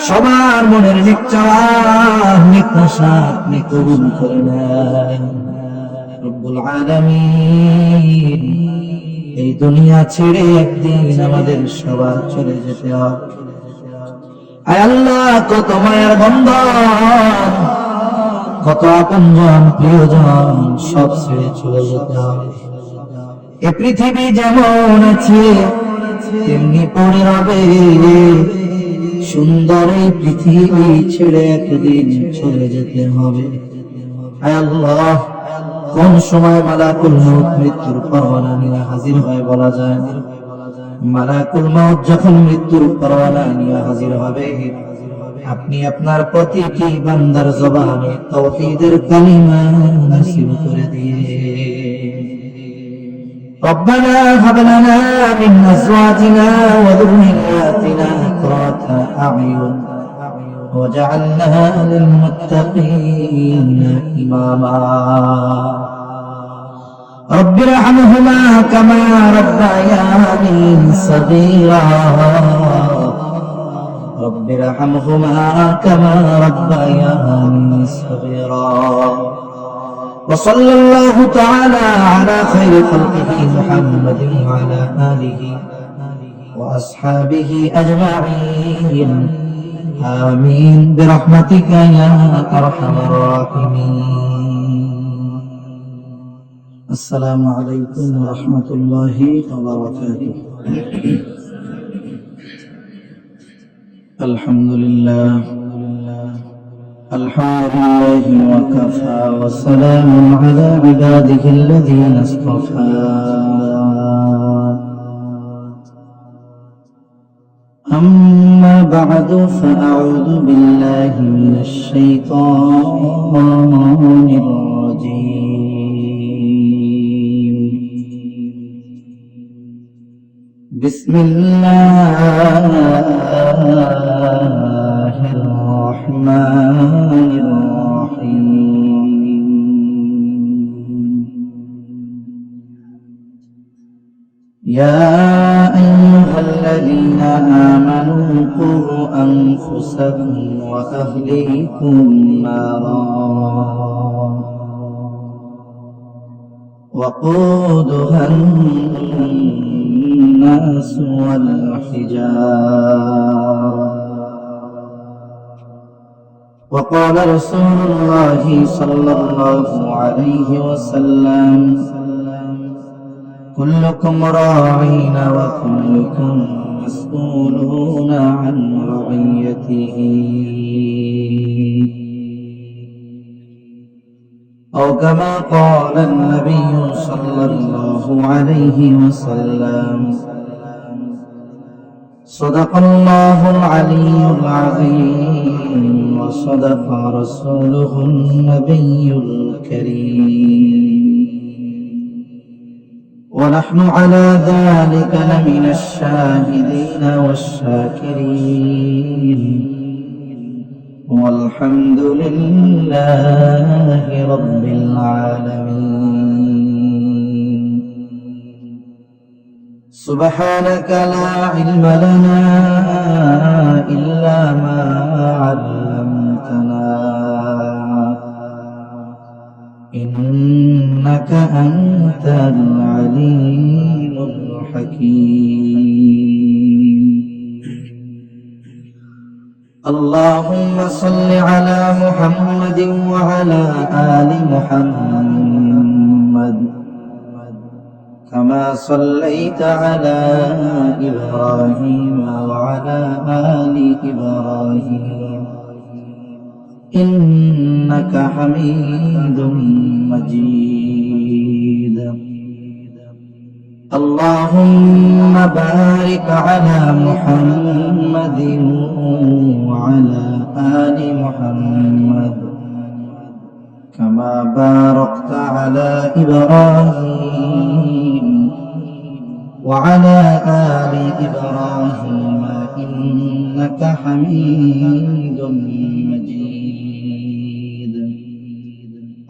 সবার মনের নেক চাওয়া নেক আশা আপনি কবুল করে নেন রব্বুল আলামিন। এই দুনিয়া ছেড়ে একদিন আমাদের সবার চলে যেতে হবে। আয় আল্লাহ, কত মায়ের বন্ধন, কত আপনজন প্রিয়জন সব ছেড়ে চলে যেতে হবে। এ পৃথিবী যেমন আছে তেমনি পড়ে রবে, সুন্দর এই পৃথিবী ছেড়ে একদিন চলে যেতে হবে। আয় আল্লাহ, কোন সময় মালাকুল মউত মৃত্যুর পরোয়ানা নিয়ে হাজির হয় বলা যায় না। মালাকুল মউত যখন মৃত্যুর পরোয়ানা নিয়ে হাজির হবে, আপনি আপনার প্রতিটি বান্দার জবানে তাওহীদের কালিমা নসিব করে দিয়ে রব্বানা হাব লানা মিন আজওয়াজিনা ওয়া যুররিয়াতিনা কুররাতা আ'য়ুন ওয়াজআলনা লিল মুত্তাকিনা ইমামা রব্বি রহমহুমা কামা রাব্বায়ানি সগীরা رب ارحمهما كما ربياني صغيرا وصلى الله تعالى على خير خلقه محمد وعلى آله وأصحابه أجمعين آمين برحمتك يا أرحم الراحمين. السلام عليكم ورحمة الله وبركاته. الحمد لله وكفى وسلام على عباده الذين اصطفى. أما بعد فأعوذ بالله من الشيطان الرجيم. بسم الله الرحمن الرحيم. يا أيها الذين آمنوا قوا أنفسكم وأهليكم نارا وقودها الناس والحجارة. وقال رسول الله صلى الله عليه وسلم كلكم راعين وكلكم مسؤولون عن رعيته. أو كما قال النبي صلى الله عليه وسلم صدق الله العلي العظيم وصدق رسوله النبي الكريم ونحن على ذلك لمن الشاهدين والشاكرين والحمد لله رب العالمين. سبحانك لا علم لنا إلا ما علمتنا ইন্নাকা আনতাল আলিমুল হাকীম। اللهم صل على محمد وعلى آل محمد كما صليت على إبراهيم وعلى آل إبراهيم إنك حميد مجيد. اللهم بارك على محمد وعلى آل محمد كما باركت على إبراهيم وعلى آل إبراهيم إنك حميد مجيد.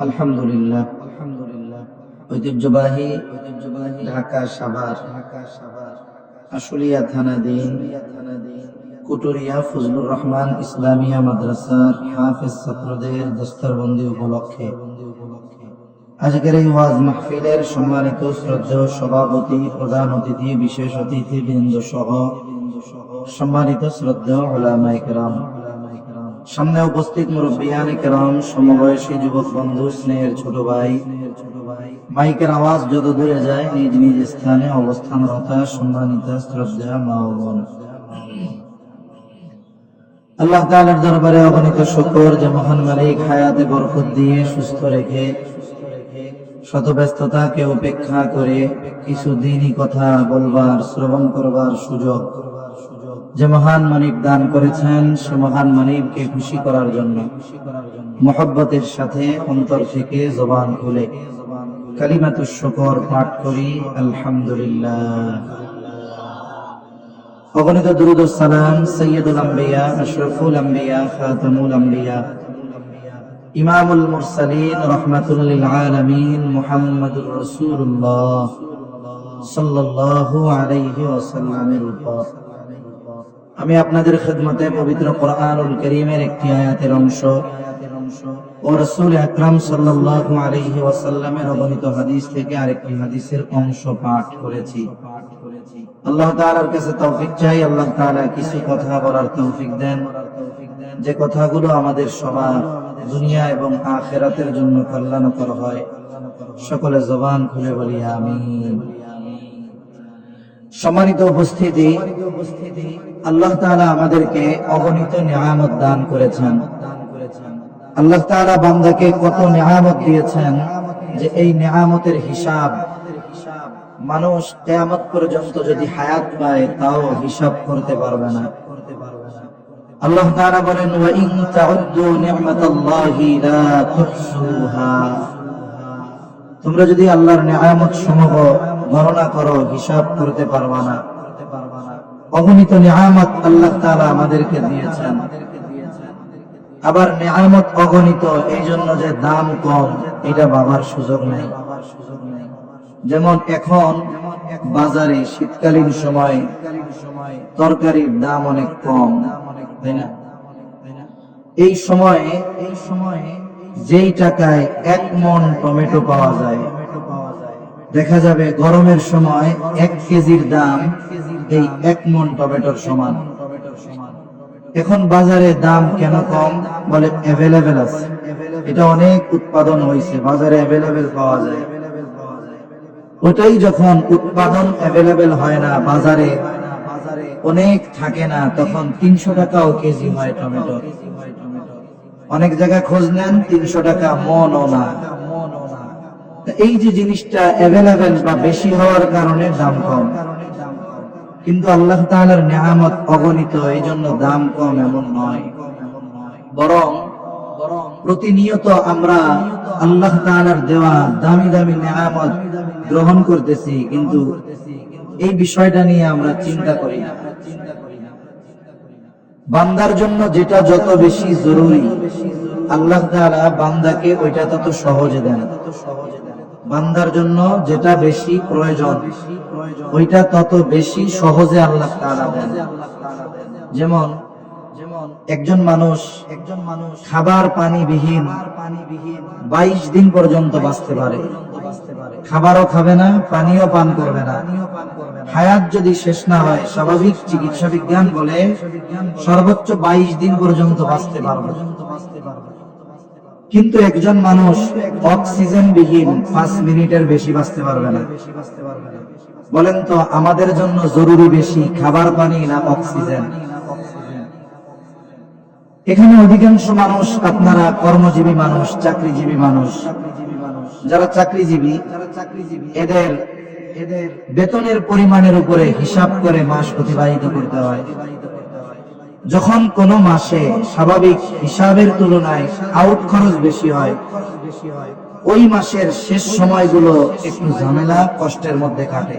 الحمد لله. ঐতিহ্যবাহী ঢাকা সাভার আশুলিয়া থানাধীন কুটুরিয়া ফজলুর রহমান ইসলামিয়া মাদ্রাসার হাফেজ ছাত্রদের দস্তরবন্দি উপলক্ষে আজকের এই ওয়াজ মাহফিলের সম্মানিত শ্রদ্ধেয় সভাপতি, প্রধান অতিথি, বিশেষ অতিথিবৃন্দ সহ সম্মানিত শ্রদ্ধেয় উলামায়ে কেরাম, সামনে উপস্থিত মুরব্বিয়ানে কেরাম, সমবয়সী যুবক বন্ধু, স্নেহের ছোট ভাই, মাইকের আওয়াজ যত দূরে যায় নিজ নিজ স্থানে অবস্থানরত সম্মানিত শ্রদ্ধা মা ও বোন, আল্লাহ তাআলার দরবারে অগণিত শুকর যে মহান মালিক হায়াতে বরকত দিয়ে সুস্থ রেখে শত ব্যস্ততাকে উপেক্ষা করে কিছু দিনই কথা বলবার, শ্রবণ করবার সুযোগ যে মহান মালিক দান করেছেন, সে মহান মালিককে খুশি করার জন্য মুহাব্বতের সাথে অন্তর থেকে জবান খুলে কালিমাতুশ শুকর পাঠ করি আলহামদুলিল্লাহ। অগণিত দুরূদ ও সালাম সাইয়্যিদুল আম্বিয়া, আশরাফুল আম্বিয়া, খাতামুল আম্বিয়া, ইমামুল মুরসালিন, রাহমাতুল লিল আলামিন মুহাম্মাদুর রাসূলুল্লাহ সাল্লাল্লাহু আলাইহি ওয়াসাল্লামের উপর আমি আপনাদের খিদমতে পবিত্র কোরআনুল কারীমের একটি আয়াতের অংশ ও রাসূল আকরাম সাল্লাল্লাহু আলাইহি ওয়াসাল্লামের অগণিত হাদিস থেকে আরেকটি হাদিসের অংশ পাঠ করেছি। আল্লাহ তাআলার কাছে তৌফিক চাই, আল্লাহ তাআলা কিছু কথা বলার তৌফিক দেন, যে কথাগুলো আমাদের সবার দুনিয়া এবং আখিরাতের জন্য কল্যাণকর হয়। সকলে জবান খুলে বলি আমিন। সম্মানিত উপস্থিতি, আল্লাহ তাআলা আমাদেরকে অগণিত নিয়ামত দান করেছেন। আল্লাহ তাআলা বান্দাকে কত নিয়ামত দিয়েছেন যে এই নিয়ামতের হিসাব মানুষ কিয়ামত পর্যন্ত যদি হায়াত পায় তাও হিসাব করতে পারবে না। আল্লাহ তাআলা বলেন, ওয়া ইন তাউদ্দু নি'মাতাল্লাহি লা তুহসুহা, তোমরা যদি আল্লাহর নিয়ামত সমূহ গণনা করো হিসাব করতে পারবে না। অগণিত নিয়ামত আল্লাহ তাআলা আমাদেরকে দিয়েছেন। আবার নিয়ামত অগণিত, এই জন্য যে দাম কম এটা ভাবার সুযোগ নেই। যেমন এখন বাজারে শীতকালীন সময় তরকারির দাম অনেক কম, তাই না? এই সময়ে যেই টাকায় 1 মণ টমেটো পাওয়া যায়, দেখা যাবে গরমের সময় 1 কেজির দাম এই 1 মণ টমেটোর সমান। এখন বাজারে দাম কেন কম? বলে অ্যাভেলেবেল আছে, এটা অনেক উৎপাদন হয়েছে, বাজারে অ্যাভেলেবেল পাওয়া যায়। ওটাই যখন উৎপাদন অ্যাভেলেবেল হয় না, বাজারে অনেক থাকে না, তখন 300 টাকাও কেজি হয় টমেটো। অনেক জায়গায় খোঁজ নেন 300 টাকা মনও না। এই যে জিনিসটা অ্যাভেলেবেল বা বেশি হওয়ার কারণে দাম কম, কিন্তু আল্লাহ তাআলার নিয়ামত অগণিত, এই জন্য দাম কম এমন নয়। বরং প্রতিনিয়ত আমরা আল্লাহ তাআলার দেওয়া দামি দামি নিয়ামত গ্রহণ করতেছি, কিন্তু এই বিষয়টা নিয়ে আমরা চিন্তা করি না। বান্দার জন্য যেটা যত বেশি জরুরি, আল্লাহ তাআলা বান্দাকে ওইটা তত সহজে দেন। বান্দার জন্য যেটা বেশি প্রয়োজন ওইটা তত বেশি সহজে আল্লাহ তাআলা দেন। যেমন একজন মানুষ খাবার পানি বিহীন 22 দিন পর্যন্ত বাঁচতে পারে, খাবারও খাবে না, পানিও পান করবে না। হায়াত যদি শেষ না হয়, স্বাভাবিক চিকিৎসা বিজ্ঞান বলে সর্বোচ্চ 22 দিন পর্যন্ত বাঁচতে পারবে। কিন্তু একজন মানুষ অক্সিজেন বিহীন 5 মিনিটের বেশি বাঁচতে পারবে না। বলেন তো আমাদের জন্য জরুরি বেশি খাবার পানি না অক্সিজেন? এখানে অধিকাংশ মানুষ আপনারা কর্মজীবী মানুষ, চাকরিজীবী মানুষ। যারা চাকরিজীবী এদের বেতনের পরিমাণের উপরে হিসাব করে মাস অতিবাহিত করতে হয়। যখন কোন মাসে স্বাভাবিক হিসাবের তুলনায় আউট খরচ বেশি হয়, ওই মাসের শেষ সময়গুলো একটু ঝামেলা কষ্টের মধ্যে কাটে।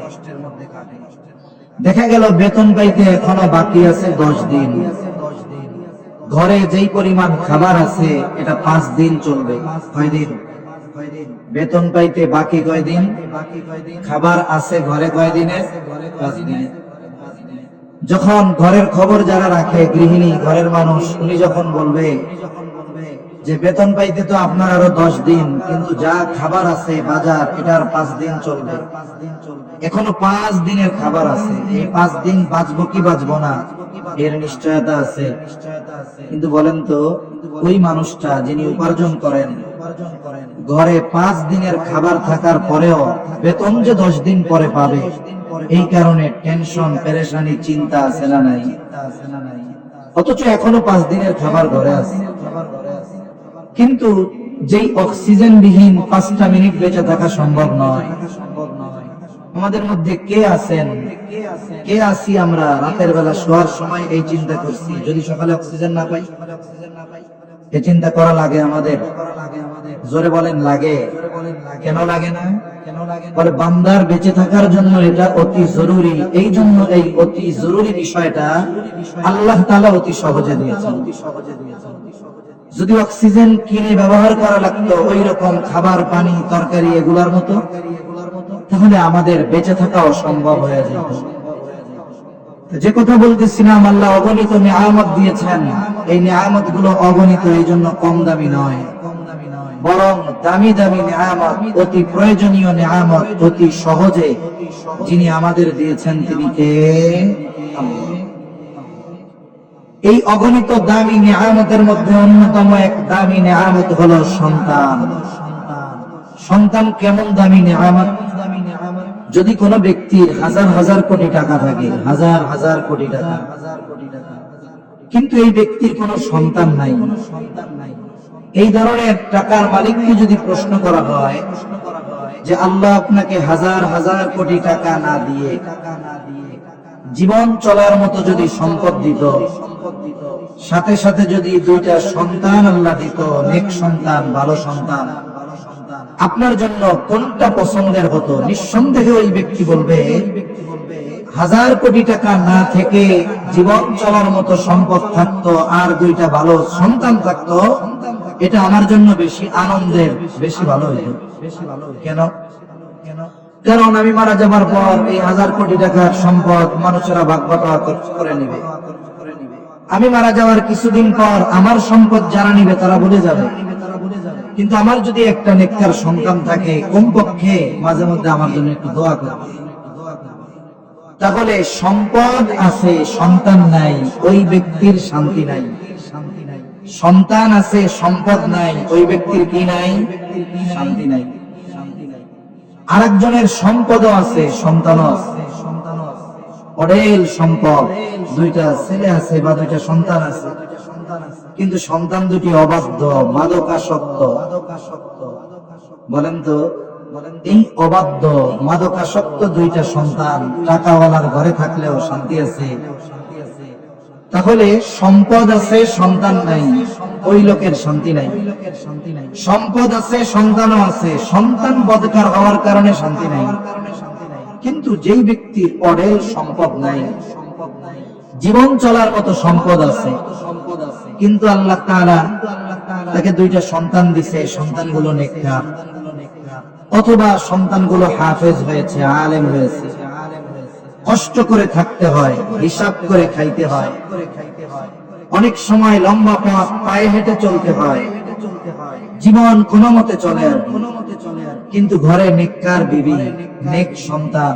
দেখা গেল বেতন পাইতে এখনো বাকি আছে 10 দিন, ঘরে যেই পরিমাণ খাবার আছে এটা 5 দিন চলবে। কয়দিন? বেতন পাইতে বাকি কয়দিন, খাবার আছে ঘরে কয়দিনের? 5 দিনে। যখন ঘরের খবর যারা রাখে, গৃহিণী, ঘরের মানুষ, উনি যখন বলবে যে বেতন পাইতে তো আপনার আরো 10 দিন, কিন্তু যা খাবার আছে বাজার এটার 5 দিন চলবে, এখনো 5 দিনের খাবার আছে, এই 5 দিন বাঁচবো কি বাঁচবো না এর নিশ্চয়তা আছে। কিন্তু বলেন তো ওই মানুষটা যিনি উপার্জন করেন, ঘরে 5 দিনের খাবার থাকার পরেও বেতন যে 10 দিন পরে পাবে, এই কারণে টেনশন, পেরেশানি, চিন্তা আছে না নাই? অথচ এখনো 5 দিনের খাবার ঘরে আছে। কিন্তু যেই অক্সিজেন বিহীন 5টা মিনিট বেঁচে থাকা সম্ভব নয়। আমাদের মধ্যে কে আছেন, কে আছি আমরা রাতের বেলা শোয়ার সময় এই চিন্তা করছি যদি সকালে অক্সিজেন না পাই? এই চিন্তা করা লাগে আমাদের? জোরে বলেন লাগে? কেন লাগে না? বলে বান্দার বেঁচে থাকার জন্য এটা অতি জরুরি। এই জন্য এই অতি জরুরি বিষয়টা আল্লাহ তাআলা অতি সহজে দিয়েছেন। যদি অক্সিজেন কিনে ব্যবহার করা লাগতো ওই রকম খাবার পানি তরকারি এগুলার মতো, তাহলে আমাদের বেঁচে থাকা অসম্ভব হয়ে যেত। যে কথা বলতেছিলাম, আল্লাহ অগণিত নিয়ামত দিয়েছেন। এই নিয়ামত গুলো অগণিত, এই জন্য কম দামি নয়, বরং দামি দামি নিয়ামত, অতি প্রয়োজনীয় নিয়ামত অতি সহজে যিনি আমাদের দিয়েছেন তিনি কে? এই অগণিত দামি নিয়ামতের মধ্যে অন্যতম এক দামি নিয়ামত হলো সন্তান। সন্তান কেমন দামি নিয়ামত? যদি কোনো ব্যক্তির হাজার হাজার কোটি টাকা থাকে, হাজার হাজার কোটি টাকা, কিন্তু এই ব্যক্তির কোনো সন্তান নাই, এই ধরনের টাকার মালিককে যদি প্রশ্ন করা হয় যে আল্লাহ আপনাকে হাজার হাজার কোটি টাকা না দিয়ে জীবন চলার মতো যদি সম্পদ দিত, সাথে সাথে যদি 2টা সন্তান আল্লাহ দিত, নেক সন্তান, ভালো সন্তান, আপনার জন্য কোনটা পছন্দের হতো? নিঃসন্দেহে ওই ব্যক্তি বলবে হাজার কোটি টাকা না থেকে জীবন চলার মতো সম্পদ থাকতো আর 2টা ভালো সন্তান থাকতো, এটা আমার জন্য বেশি আনন্দের, বেশি ভালো হইতো। কেন? কারণ আমি মারা যাবার পর এই হাজার কোটি টাকার সম্পদ মানুষেরা ভাগ বাটোয়ারা করে নেবে। আমি মারা যাওয়ার কিছুদিন পর আমার সম্পদ যারা নিবে তারা ভুলে যাবে। কিন্তু আমার যদি একটা নেককার সন্তান থাকে, কমপক্ষে মাঝে মধ্যে আমার জন্য একটু দোয়া করবে। তাহলে সম্পদ আছে, সন্তান নাই, ওই ব্যক্তির শান্তি নাই। সন্তান আছে, সম্পদ নাই, ওই ব্যক্তির কি নাই? শান্তি নাই। আরেকজনের সম্পদও আছে, সন্তানও আছে, অঢেল সম্পদ, 2টা ছেলে আছে বা 2টা সন্তান আছে, কিন্তু সন্তান 2টি অবাধ্য, মাদকাসক্ত। বলেন তো এই অবাধ্য মাদকাসক্ত 2টা সন্তান টাকাওয়ালার ঘরে থাকলেও শান্তি আছে? তাহলে সম্পদ আছে, সন্তান নাই, ওই লোকের শান্তি নাই। সম্পদ আছে, সন্তানও আছে, সন্তান বদকার হওয়ার কারণে শান্তি নাই। কিন্তু যেই ব্যক্তির অঢেল সম্পদ নাই, জীবন চলার মতো সম্পদ আছে, কিন্তু আল্লাহ তাআলা তাকে 2টা সন্তান দিছে, সন্তানগুলো নেককার, অথবা সন্তানগুলো হাফেজ হয়েছে, আলেম হয়েছে, কষ্ট করে থাকতে হয়, হিসাব করে খাইতে হয়, অনেক সময় লম্বা পথ পায়ে হেঁটে চলতে হয়, জীবন কোনো মতে চলে আর কিন্তু ঘরে নেককার বিবি, নেক সন্তান,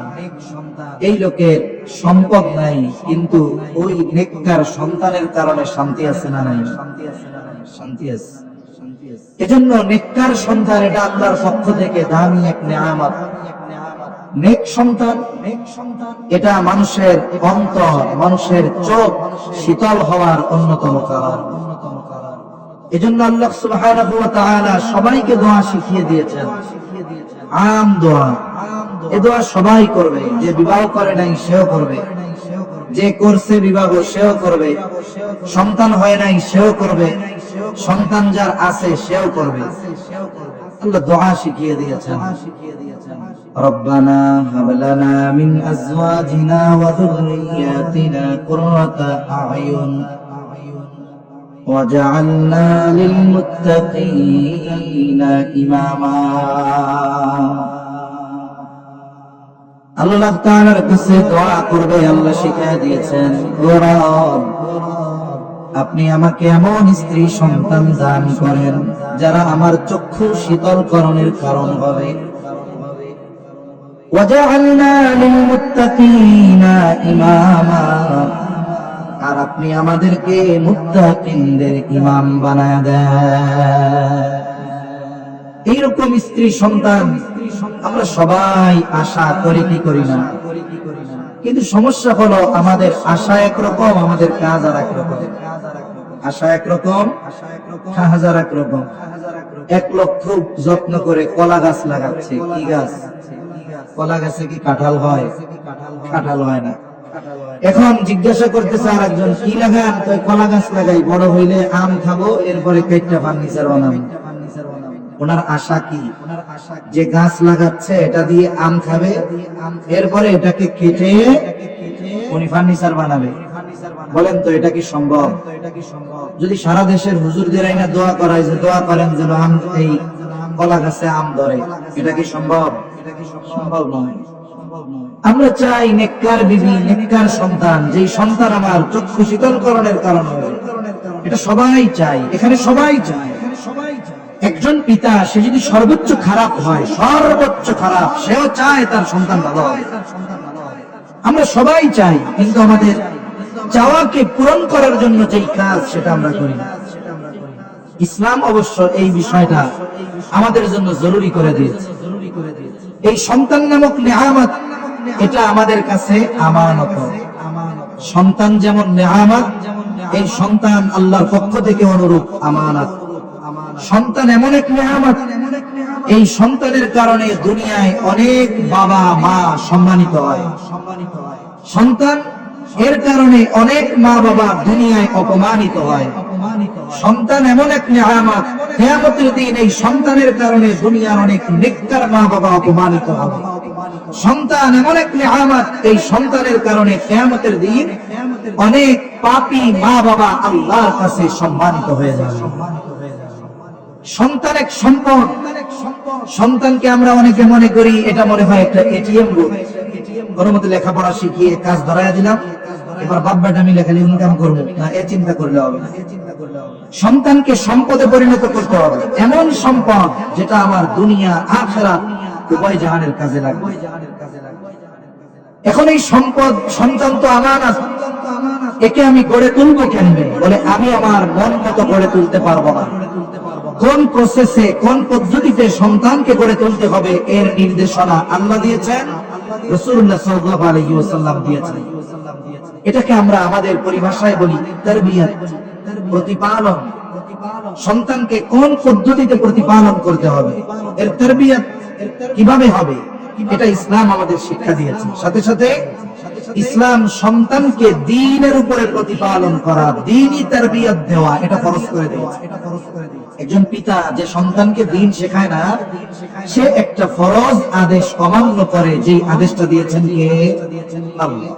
এই লোকের সম্পদ নাই কিন্তু ওই নেককার সন্তানের কারণে শান্তি আছে না নাই? শান্তি আছে। এজন্য নেককার সন্তান এটা আল্লাহর পক্ষ থেকে দামি এক নিয়ামত। নেক সন্তান এটা মানুষের অন্তর, মানুষের চোখ শীতল হওয়ার অন্যতম কারণ। এজন্য আল্লাহ সুবহানাহু ওয়া তাআলা সবাইকে দোয়া শিখিয়ে দিয়েছেন, আম দোয়া। এই দোয়া সবাই করবে, যে বিবাহ করে নাই সেও করবে, যে করছে বিবাহ সেও করবে, সন্তান হয় নাই সেও করবে, সন্তান যার আছে সেও করবে। আল্লাহ দোয়া শিখিয়ে দিয়েছেন, রব্বানা হাব লানা মিন আজওয়াজিনা ওয়া যুররিয়াতিনা কুররাতা আ'য়ুন ওয়াজআলনা লিল মুত্তাকিনা ইমামা। আল্লাহ তাআলার কাছে দোয়া করবে, আল্লাহ শিখিয়ে দিয়েছেন, ও রব আপনি আমাকে এমন স্ত্রী সন্তান দান করেন যারা আমার চক্ষু শীতলকরণের কারণ হবে। ওয়াজআলনা লিল মুত্তাকিনা ইমামা, আর আপনি আমাদেরকে মুত্তাকিনদের ইমাম বানায় দেন। এইরকম স্ত্রী সন্তান আমরা সবাই আশা করি কি করি না? কিন্তু সমস্যা হলো আমাদের আশা একরকম, আমাদের কাজ আর একরকম। আশা একরকম, কাজ আর একরকম। এক লোক খুব যত্ন করে কলা গাছ লাগাচ্ছে। কি গাছ? কলা গাছে কি কাঁঠাল হয়? কাঁঠাল হয় না। এখন জিজ্ঞাসা করতেছে আর একজন, কি লাগান? তো কলা গাছ লাগাই, বড় হইলে আম খাবো, এরপরে কেটে ফার্নিচার বানাবো। ওনার আশা কি? যে গাছ লাগাচ্ছে এটা দিয়ে আম খাবে, এরপরে এটাকে কেটে উনি ফার্নিচার বানাবে। বলেন তো এটা কি সম্ভব? যদি সারা দেশের হুজুরদের আইনা দোয়া করায় যে দোয়া করেন যেন আম, এই কলা গাছে আম ধরে, এটা কি সম্ভব? সম্ভব নয়। আমরা চাই নেককার বিবি, নেককার সন্তান, যেই সন্তান আমার চক্ষু শীতলকরণের কারণ হবে। এটা সবাই চাই, এখানে সবাই চায়। একজন পিতা সে যদি সর্বোচ্চ খারাপ হয়, সর্বোচ্চ খারাপ, সেও চায় তার সন্তান ভালো হয়। আমরা সবাই চাই, কিন্তু আমাদের চাওয়াকে পূরণ করার জন্য যেই কাজ সেটা আমরা করি না। ইসলাম অবশ্য এই বিষয়টা আমাদের জন্য জরুরি করে দিয়েছে। এই সন্তান নামক নিয়ামত, এটা আমাদের কাছে আমানত। সন্তান যেমন নিয়ামত, এই সন্তান আল্লাহর পক্ষ থেকে অনুরূপ আমানত। সন্তান এমন এক নিয়ামত, এই সন্তানের কারণে দুনিয়ায় অনেক বাবা মা সম্মানিত হয়। সন্তান এর কারণে অনেক মা বাবা দুনিয়ায় অপমানিত হয়। সন্তান এমন এক নিয়ামত, কিয়ামতের দিন এই সন্তানের কারণে দুনিয়ার অনেক নেককার মা বাবা অপমানিত হবে। সন্তান এমন এক নিয়ামত, এই সন্তানের কারণে কিয়ামতের দিন অনেক পাপী মা বাবা আল্লাহর কাছে সম্মানিত হয়ে যাবে। সন্তান এক সম্পদ। সন্তানকে আমরা অনেকে মনে করি এটা মনে হয় একটা এটিএম বুথ, কোনো মতে লেখাপড়া শিখিয়ে কাজ ধরাইয়া দিলাম, এবার বাপ বেটা মিলে খালি ইনকাম করবো না, এ চিন্তা করলে হবে না। সন্তানকে সম্পদে পরিণত করতে হবে, এমন সম্পদ যেটা আমার দুনিয়া আখিরাত উভয় জাহানের কাজে লাগবে। এখন এই সম্পদ, সন্তান তো আমানত, একে আমি গড়ে তুলবো কেমনে? বলে আমি আমার মন মতো গড়ে তুলতে পারবো না। কোন প্রসেসে, কোন পদ্ধতিতে সন্তানকে গড়ে তুলতে হবে এর নির্দেশনা আল্লাহ দিয়েছেন, রাসূলুল্লাহ সাল্লাল্লাহু আলাইহি ওয়াসাল্লাম দিয়েছেন। এটাকে আমরা আমাদের পরিভাষায় বলি তারবিয়াত, প্রতিপালন। সন্তানকে কোন পদ্ধতিতে প্রতিপালন করতে হবে, এর তারবিয়াত কিভাবে হবে, এটা ইসলাম আমাদের শিক্ষা দিয়েছে। সাথে সাথে ইসলাম সন্তানকে দ্বীনের উপরে প্রতিপালন করা, দ্বীনি তারবিয়াত দেওয়া, এটা ফরজ করে দিয়েছে। একজন পিতা যে সন্তানকে দ্বীন শেখায় না, সে একটা ফরজ আদেশ অমান্য করে, যেই আদেশটা দিয়েছেন কে? আল্লাহ।